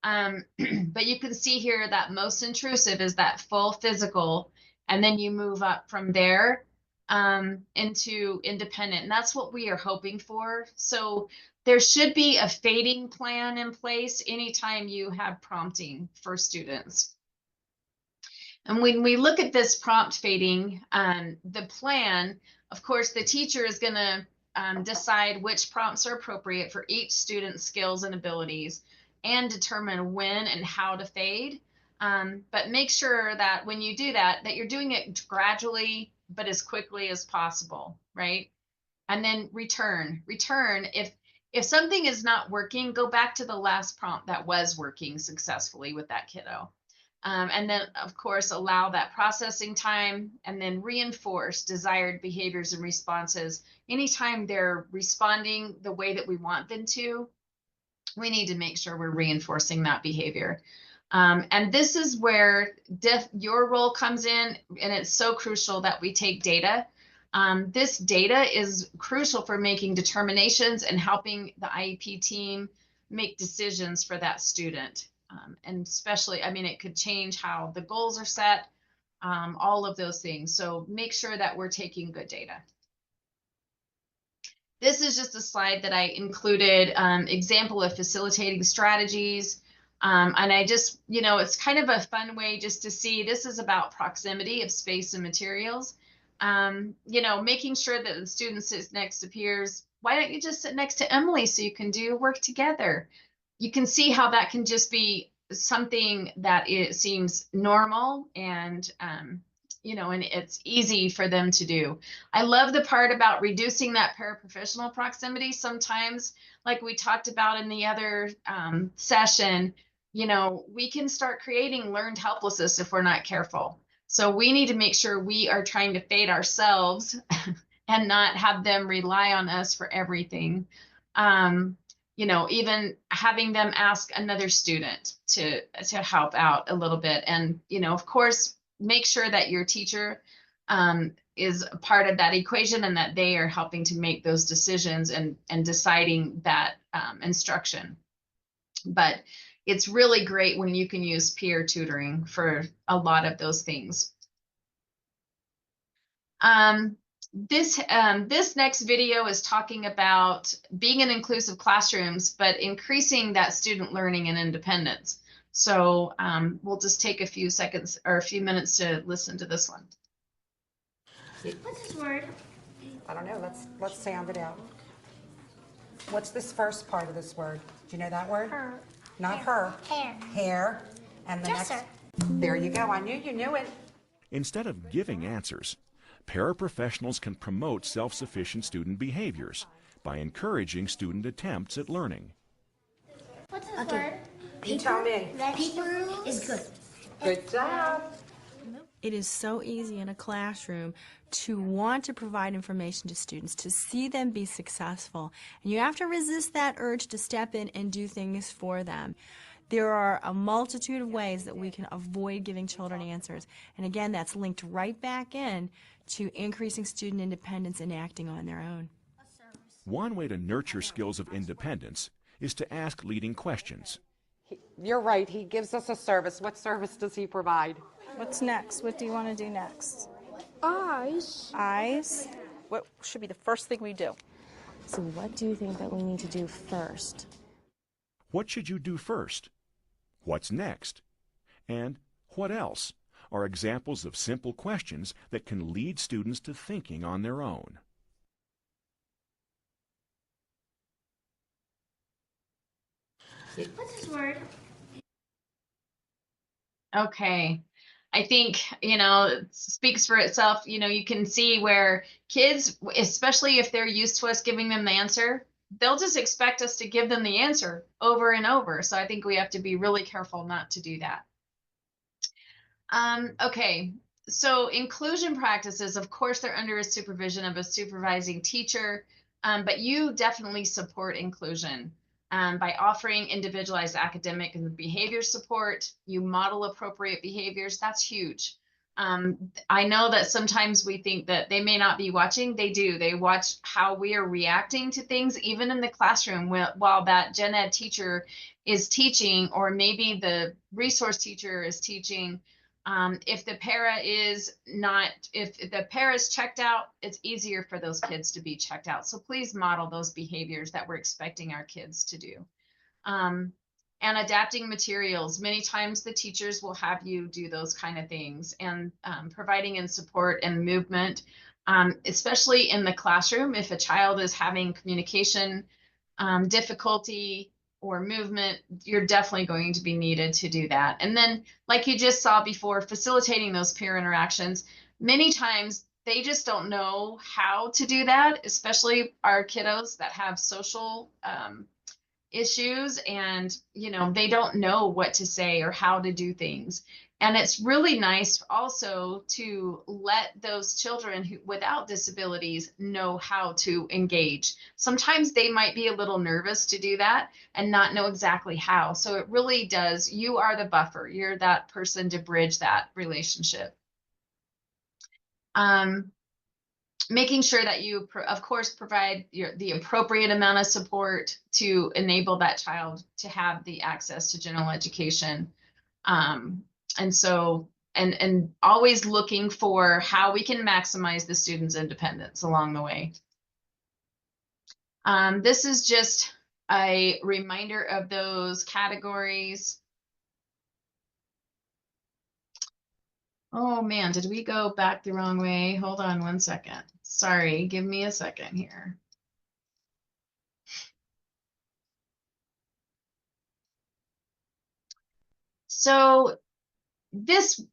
But you can see here that most intrusive is that full physical, and then you move up from there into independent. And that's what we are hoping for. So there should be a fading plan in place anytime you have prompting for students. And when we look at this prompt fading, the plan, of course, the teacher is going to decide which prompts are appropriate for each student's skills and abilities and determine when and how to fade. But make sure that when you do that, that you're doing it gradually, but as quickly as possible, right? And then return. If something is not working, go back to the last prompt that was working successfully with that kiddo. And then, of course, allow that processing time and then reinforce desired behaviors and responses. Anytime they're responding the way that we want them to, we need to make sure we're reinforcing that behavior. And this is where your role comes in, and it's so crucial that we take data. This data is crucial for making determinations and helping the IEP team make decisions for that student. And especially, I mean, it could change how the goals are set, all of those things. So make sure that we're taking good data. This is just a slide that I included, example of facilitating strategies. And I just, it's kind of a fun way just to see, this is about proximity of space and materials. Making sure that the student sits next to peers. Why don't you just sit next to Emily so you can do work together? You can see how that can just be something that it seems normal and, and it's easy for them to do. I love the part about reducing that paraprofessional proximity. Sometimes, like we talked about in the other session, we can start creating learned helplessness if we're not careful. So we need to make sure we are trying to fade ourselves and not have them rely on us for everything. Even having them ask another student to help out a little bit. And, of course, make sure that your teacher is a part of that equation and that they are helping to make those decisions and deciding that instruction. But it's really great when you can use peer tutoring for a lot of those things. This next video is talking about being in inclusive classrooms, but increasing that student learning and independence. So we'll just take a few seconds or a few minutes to listen to this one. What's this word? I don't know. Let's sound it out. What's this first part of this word? Do you know that word? Her. Not her. Hair. Hair. And the Dresser. next. There you go. I knew you knew it. Instead of giving answers, paraprofessionals can promote self-sufficient student behaviors by encouraging student attempts at learning. What's this word? You tell me. Paper is good. Good job. It is so easy in a classroom to want to provide information to students, to see them be successful. And you have to resist that urge to step in and do things for them. There are a multitude of ways that we can avoid giving children answers. And again, that's linked right back in to increasing student independence and acting on their own. One way to nurture skills of independence is to ask leading questions. You're right. He gives us a service. What service does he provide? What's next? What do you want to do next? Eyes. Eyes. What should be the first thing we do? So what do you think that we need to do first? What should you do first? What's next? And what else are examples of simple questions that can lead students to thinking on their own. What's his word? Okay. I think, it speaks for itself. You can see where kids, especially if they're used to us giving them the answer, they'll just expect us to give them the answer over and over. So I think we have to be really careful not to do that. Okay. So inclusion practices, of course, they're under a supervision of a supervising teacher, but you definitely support inclusion. By offering individualized academic and behavior support, you model appropriate behaviors. That's huge. I know that sometimes we think that they may not be watching. They do. They watch how we are reacting to things, even in the classroom, while that gen ed teacher is teaching, or maybe the resource teacher is teaching. If the para is checked out, it's easier for those kids to be checked out. So please model those behaviors that we're expecting our kids to do. And adapting materials. Many times the teachers will have you do those kind of things, and providing in support and movement, especially in the classroom. If a child is having communication difficulty or movement, you're definitely going to be needed to do that. And then, like you just saw before, facilitating those peer interactions. Many times they just don't know how to do that, especially our kiddos that have social issues, and they don't know what to say or how to do things. And it's really nice also to let those children who without disabilities know how to engage. Sometimes they might be a little nervous to do that and not know exactly how. So it really does, you are the buffer. You're that person to bridge that relationship. Making sure that you, of course, provide the appropriate amount of support to enable that child to have the access to general education. And so, and always looking for how we can maximize the student's independence along the way. This is just a reminder of those categories. Oh man, did we go back the wrong way? Hold on one second. Sorry, give me a second here. So this,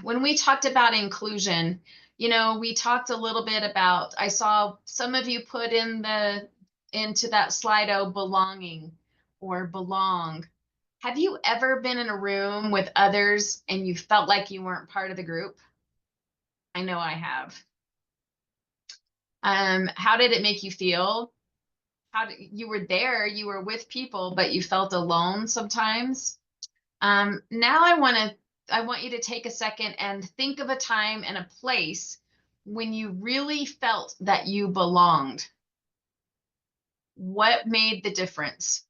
when we talked about inclusion, we talked a little bit about, I saw some of you put into that Slido belonging or belong. Have you ever been in a room with others and you felt like you weren't part of the group? I know I have. How did it make you feel? You were there, you were with people, but you felt alone sometimes? Now I want you to take a second and think of a time and a place when you really felt that you belonged. What made the difference?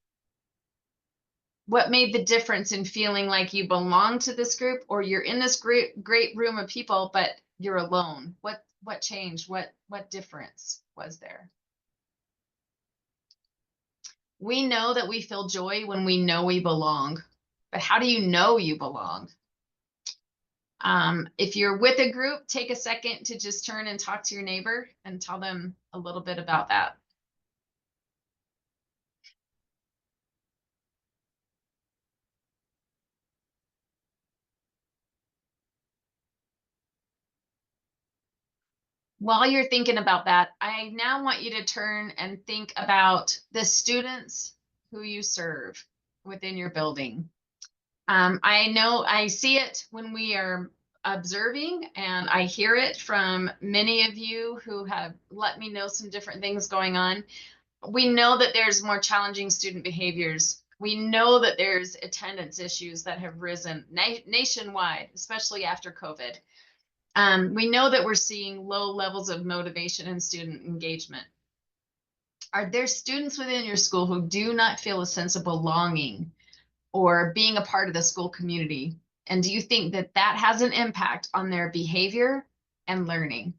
What made the difference in feeling like you belong to this group, or you're in this great room of people, but you're alone? What changed? What difference was there? We know that we feel joy when we know we belong, but how do you know you belong? If you're with a group, take a second to just turn and talk to your neighbor and tell them a little bit about that. While you're thinking about that, I now want you to turn and think about the students who you serve. within your building. I know I see it when we are observing, and I hear it from many of you who have let me know some different things going on. We know that there's more challenging student behaviors. We know that there's attendance issues that have risen nationwide, especially after COVID. We know that we're seeing low levels of motivation and student engagement. Are there students within your school who do not feel a sense of belonging or being a part of the school community? And do you think that that has an impact on their behavior and learning?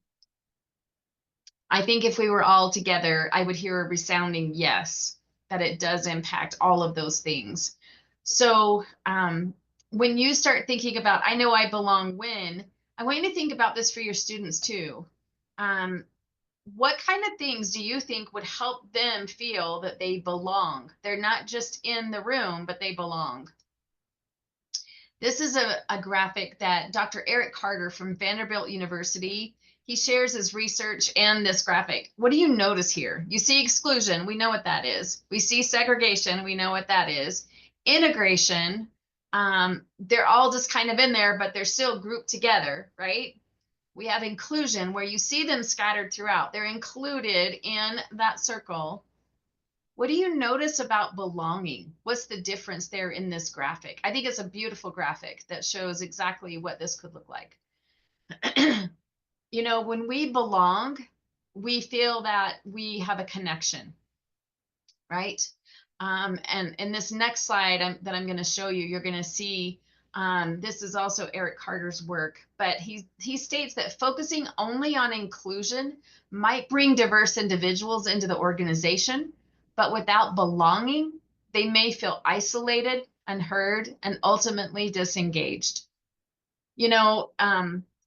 I think if we were all together, I would hear a resounding yes, that it does impact all of those things. So when you start thinking about, I know I belong when, I want you to think about this for your students too. What kind of things do you think would help them feel that they belong? They're not just in the room, but they belong. This is a graphic that Dr. Eric Carter from Vanderbilt University, he shares his research and this graphic. What do you notice here? You see exclusion, we know what that is. We see segregation, we know what that is. Integration, they're all just kind of in there, but they're still grouped together, right? We have inclusion where you see them scattered throughout. They're included in that circle. What do you notice about belonging? What's the difference there in this graphic? I think it's a beautiful graphic that shows exactly what this could look like. You know, when we belong, we feel that we have a connection, right? And in this next slide that I'm going to show you, you're going to see this is also Eric Carter's work, but he states that focusing only on inclusion might bring diverse individuals into the organization, but without belonging, they may feel isolated, unheard, and ultimately disengaged. You know,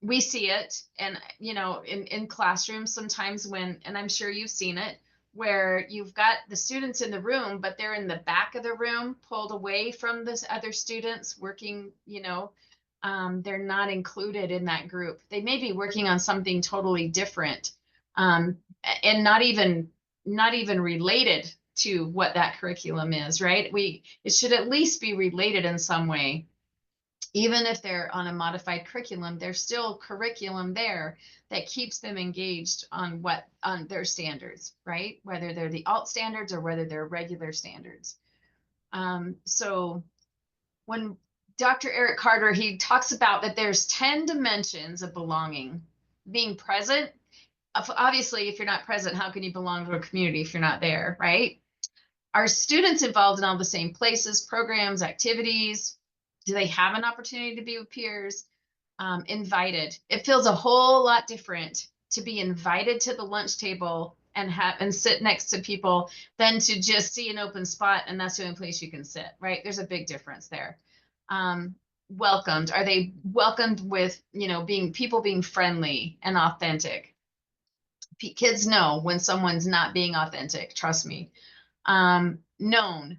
we see it, and you know, in classrooms sometimes when, and I'm sure you've seen it, where you've got the students in the room, but they're in the back of the room, pulled away from the other students working, you know, they're not included in that group. They may be working on something totally different, and not even related to what that curriculum is, right? It should at least be related in some way. Even if they're on a modified curriculum, there's still curriculum there that keeps them engaged on their standards, right? Whether they're the alt standards or whether they're regular standards. So when Dr. Eric Carter, he talks about that there's 10 dimensions of belonging. Being present, obviously, if you're not present, how can you belong to a community if you're not there, right? Are students involved in all the same places, programs, activities? Do they have an opportunity to be with peers? Invited. It feels a whole lot different to be invited to the lunch table and sit next to people than to just see an open spot and that's the only place you can sit, right? There's a big difference there. Welcomed. Are they welcomed with, you know, people being friendly and authentic? Kids know when someone's not being authentic, trust me. Known.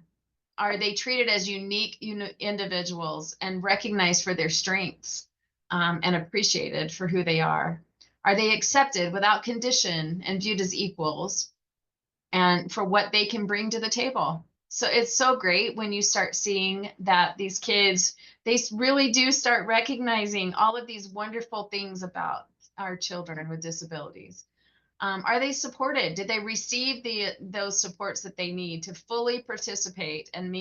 Are they treated as unique individuals and recognized for their strengths and appreciated for who they are? Are they accepted without condition and viewed as equals and for what they can bring to the table? So it's so great when you start seeing that these kids, they really do start recognizing all of these wonderful things about our children with disabilities. Are they supported? Did they receive those supports that they need to fully participate and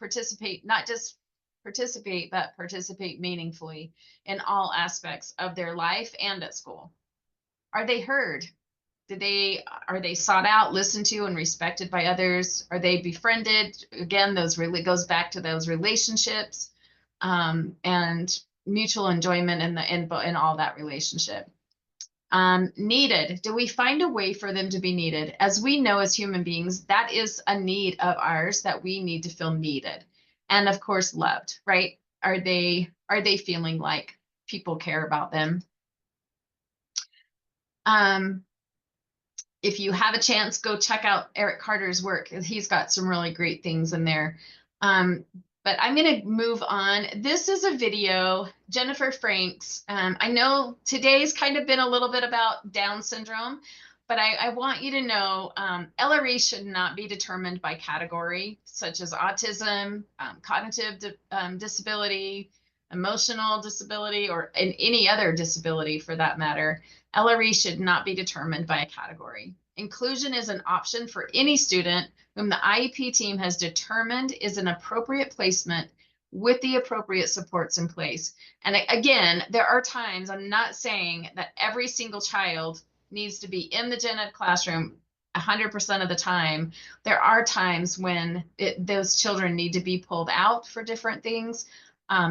participate, not just participate, but participate meaningfully in all aspects of their life and at school? Are they heard? Are they sought out, listened to, and respected by others? Are they befriended? Again, those really goes back to those relationships and mutual enjoyment in all that relationship. Needed. Do we find a way for them to be needed? As we know as human beings, that is a need of ours that we need to feel needed. And of course, loved, right? Are they feeling like people care about them? If you have a chance, go check out Eric Carter's work. He's got some really great things in there. But I'm going to move on. This is a video, Jennifer Franks. I know today's kind of been a little bit about Down syndrome, but I want you to know LRE should not be determined by category, such as autism, cognitive disability, emotional disability, or any other disability for that matter. LRE should not be determined by a category. Inclusion is an option for any student whom the IEP team has determined is an appropriate placement with the appropriate supports in place. And again, there are times, I'm not saying that every single child needs to be in the gen ed classroom 100% of the time. There are times when those children need to be pulled out for different things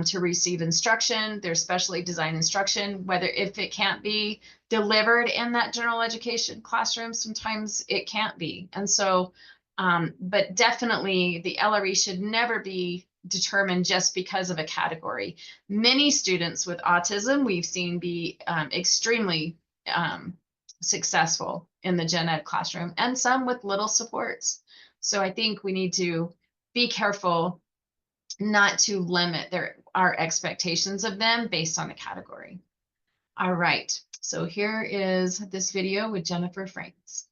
to receive instruction. There's specially designed instruction, whether if it can't be delivered in that general education classroom, sometimes it can't be. And so, but definitely the LRE should never be determined just because of a category. Many students with autism we've seen be extremely successful in the gen ed classroom, and some with little supports. So I think we need to be careful not to limit our expectations of them based on the category. All right, so here is this video with Jennifer Franks.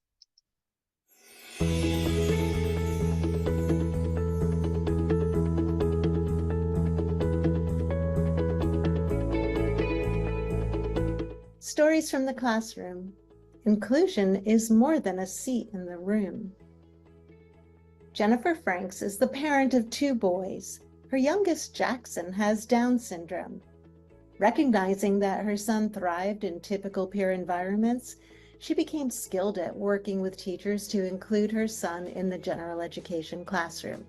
Stories from the classroom. Inclusion is more than a seat in the room. Jennifer Franks is the parent of 2 boys. Her youngest, Jackson, has Down syndrome. Recognizing that her son thrived in typical peer environments, she became skilled at working with teachers to include her son in the general education classroom.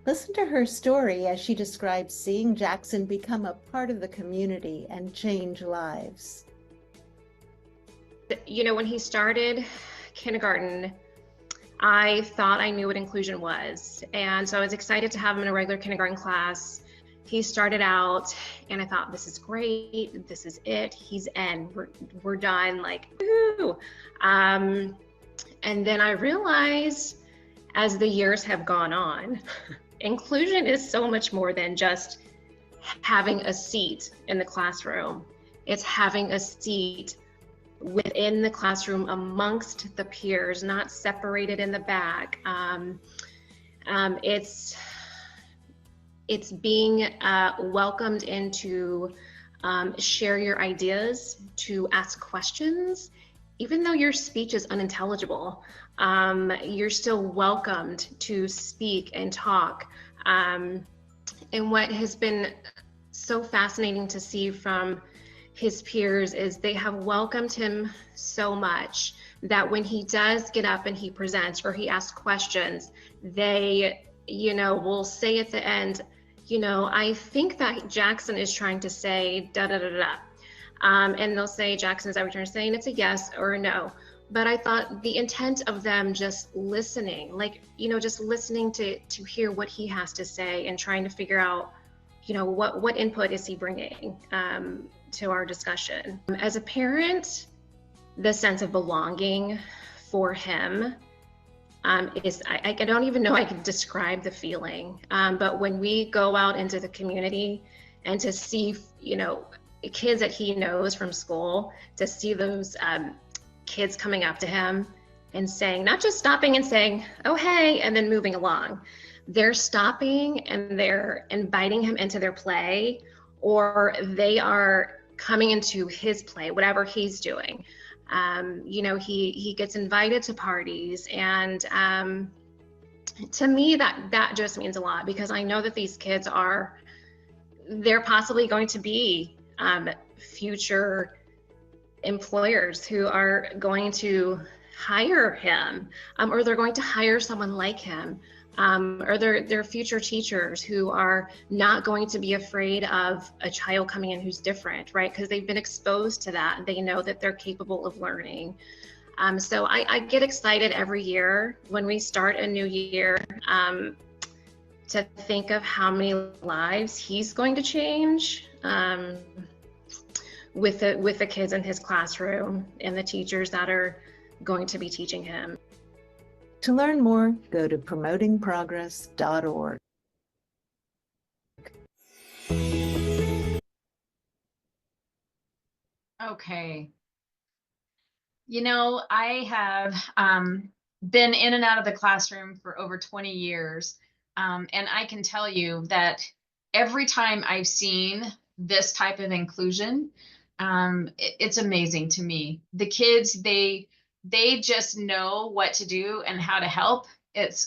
Listen to her story as she describes seeing Jackson become a part of the community and change lives. You know, when he started kindergarten, I thought I knew what inclusion was. And so I was excited to have him in a regular kindergarten class. He started out and I thought, this is great. This is it. He's in. We're done. Like, woo. And then I realized as the years have gone on, inclusion is so much more than just having a seat in the classroom. It's having a seat within the classroom amongst the peers, not separated in the back. It's being welcomed in to share your ideas, to ask questions. Even though your speech is unintelligible, you're still welcomed to speak and talk. And what has been so fascinating to see from his peers is they have welcomed him so much that when he does get up and he presents or he asks questions, they, you know, will say at the end, you know, I think that Jackson is trying to say da da da da. And they'll say, Jackson, is that what you're saying? It's a yes or a no. But I thought the intent of them just listening, like, you know, just listening to hear what he has to say and trying to figure out, you know, what input is he bringing to our discussion. As a parent, the sense of belonging for him is, I don't even know I can describe the feeling. But when we go out into the community and to see, you know, kids that he knows from school, to see those kids coming up to him and saying, not just stopping and saying, oh, hey, and then moving along. They're stopping and they're inviting him into their play, or they are coming into his play, whatever he's doing. You know, he gets invited to parties, and to me that just means a lot, because I know that these kids they're possibly going to be future employers who are going to hire him, or they're going to hire someone like him. Or they're future teachers who are not going to be afraid of a child coming in who's different, right? Because they've been exposed to that. They know that they're capable of learning. So I get excited every year when we start a new year to think of how many lives he's going to change with the kids in his classroom and the teachers that are going to be teaching him. To learn more, go to promotingprogress.org. Okay. You know, I have been in and out of the classroom for over 20 years. And I can tell you that every time I've seen this type of inclusion, it's amazing to me. The kids, they just know what to do and how to help. It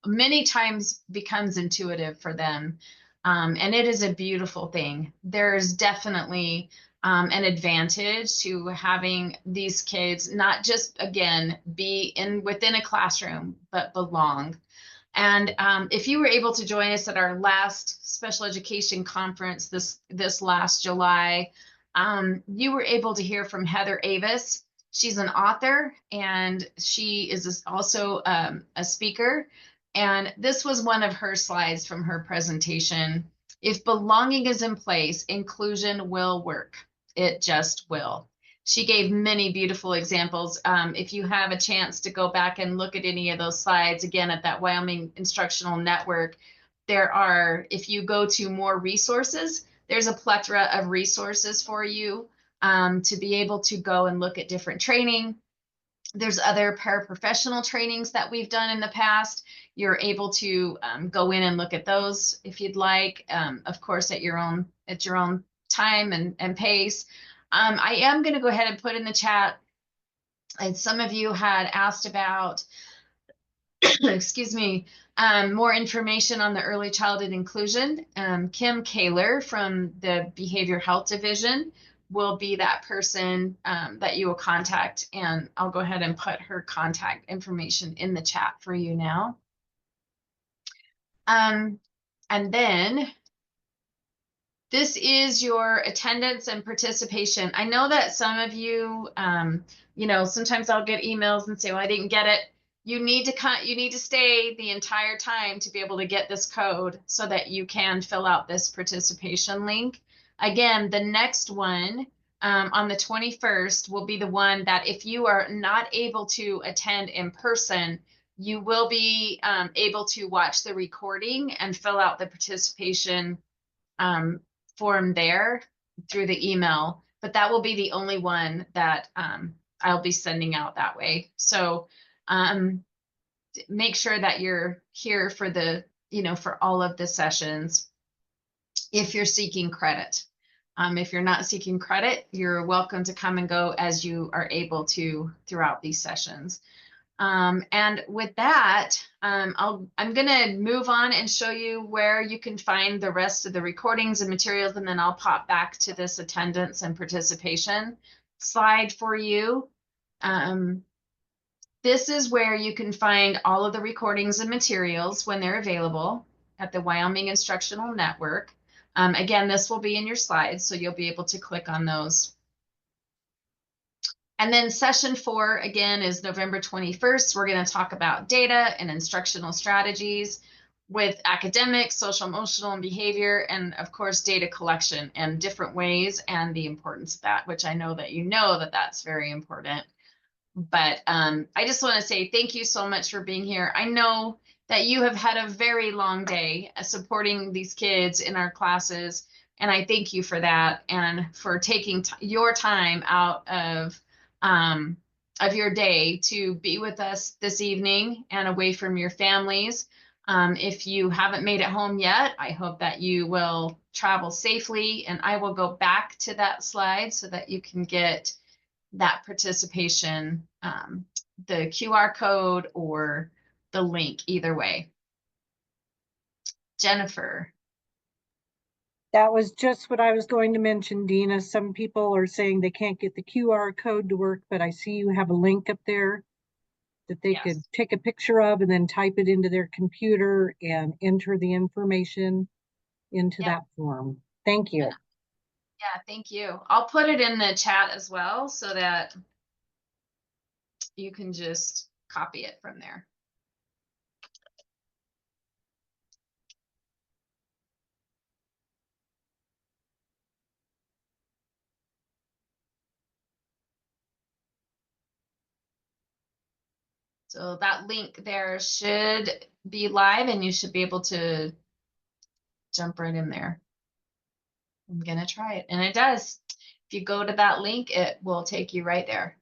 many times becomes intuitive for them. And it is a beautiful thing. There's definitely an advantage to having these kids not just again be in within a classroom but belong. And if you were able to join us at our last special education conference this last July, you were able to hear from Heather Avis. She's an author and she is also a speaker. And this was one of her slides from her presentation. If belonging is in place, inclusion will work. It just will. She gave many beautiful examples. If you have a chance to go back and look at any of those slides, again, at that Wyoming Instructional Network, there are, if you go to more resources, there's a plethora of resources for you to be able to go and look at different training. There's other paraprofessional trainings that we've done in the past. You're able to go in and look at those if you'd like, of course, at your own time and pace. I am going to go ahead and put in the chat, and some of you had asked about, excuse me, more information on the early childhood inclusion. Kim Kaler from the Behavior Health Division will be that person that you will contact, and I'll go ahead and put her contact information in the chat for you now. And then this is your attendance and participation. I know that some of you, you know, sometimes I'll get emails and say, well, I didn't get it. You need to stay the entire time to be able to get this code so that you can fill out this participation link. Again, the next one on the 21st will be the one that if you are not able to attend in person, you will be able to watch the recording and fill out the participation form there through the email, but that will be the only one that I'll be sending out that way. So make sure that you're here for the, you know, for all of the sessions if you're seeking credit. If you're not seeking credit, you're welcome to come and go as you are able to throughout these sessions. And with that, I'm going to move on and show you where you can find the rest of the recordings and materials, and then I'll pop back to this attendance and participation slide for you. This is where you can find all of the recordings and materials when they're available at the Wyoming Instructional Network. Again, this will be in your slides, so you'll be able to click on those. And then session 4, again, is November 21st. We're going to talk about data and instructional strategies with academics, social, emotional, and behavior, and of course, data collection and different ways and the importance of that, which I know that you know that that's very important. But I just want to say thank you so much for being here. I know that you have had a very long day supporting these kids in our classes, and I thank you for that and for taking your time out of your day to be with us this evening and away from your families. If you haven't made it home yet, I hope that you will travel safely, and I will go back to that slide so that you can get that participation, the QR code or the link, either way. Jennifer. That was just what I was going to mention, Dina. Some people are saying they can't get the QR code to work, but I see you have a link up there that they could take a picture of and then type it into their computer and enter the information into that form. Thank you. Yeah, thank you. I'll put it in the chat as well so that you can just copy it from there. So that link there should be live and you should be able to jump right in there. I'm going to try it. And it does. If you go to that link, it will take you right there.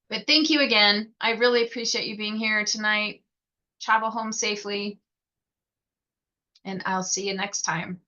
But thank you again. I really appreciate you being here tonight. Travel home safely. And I'll see you next time.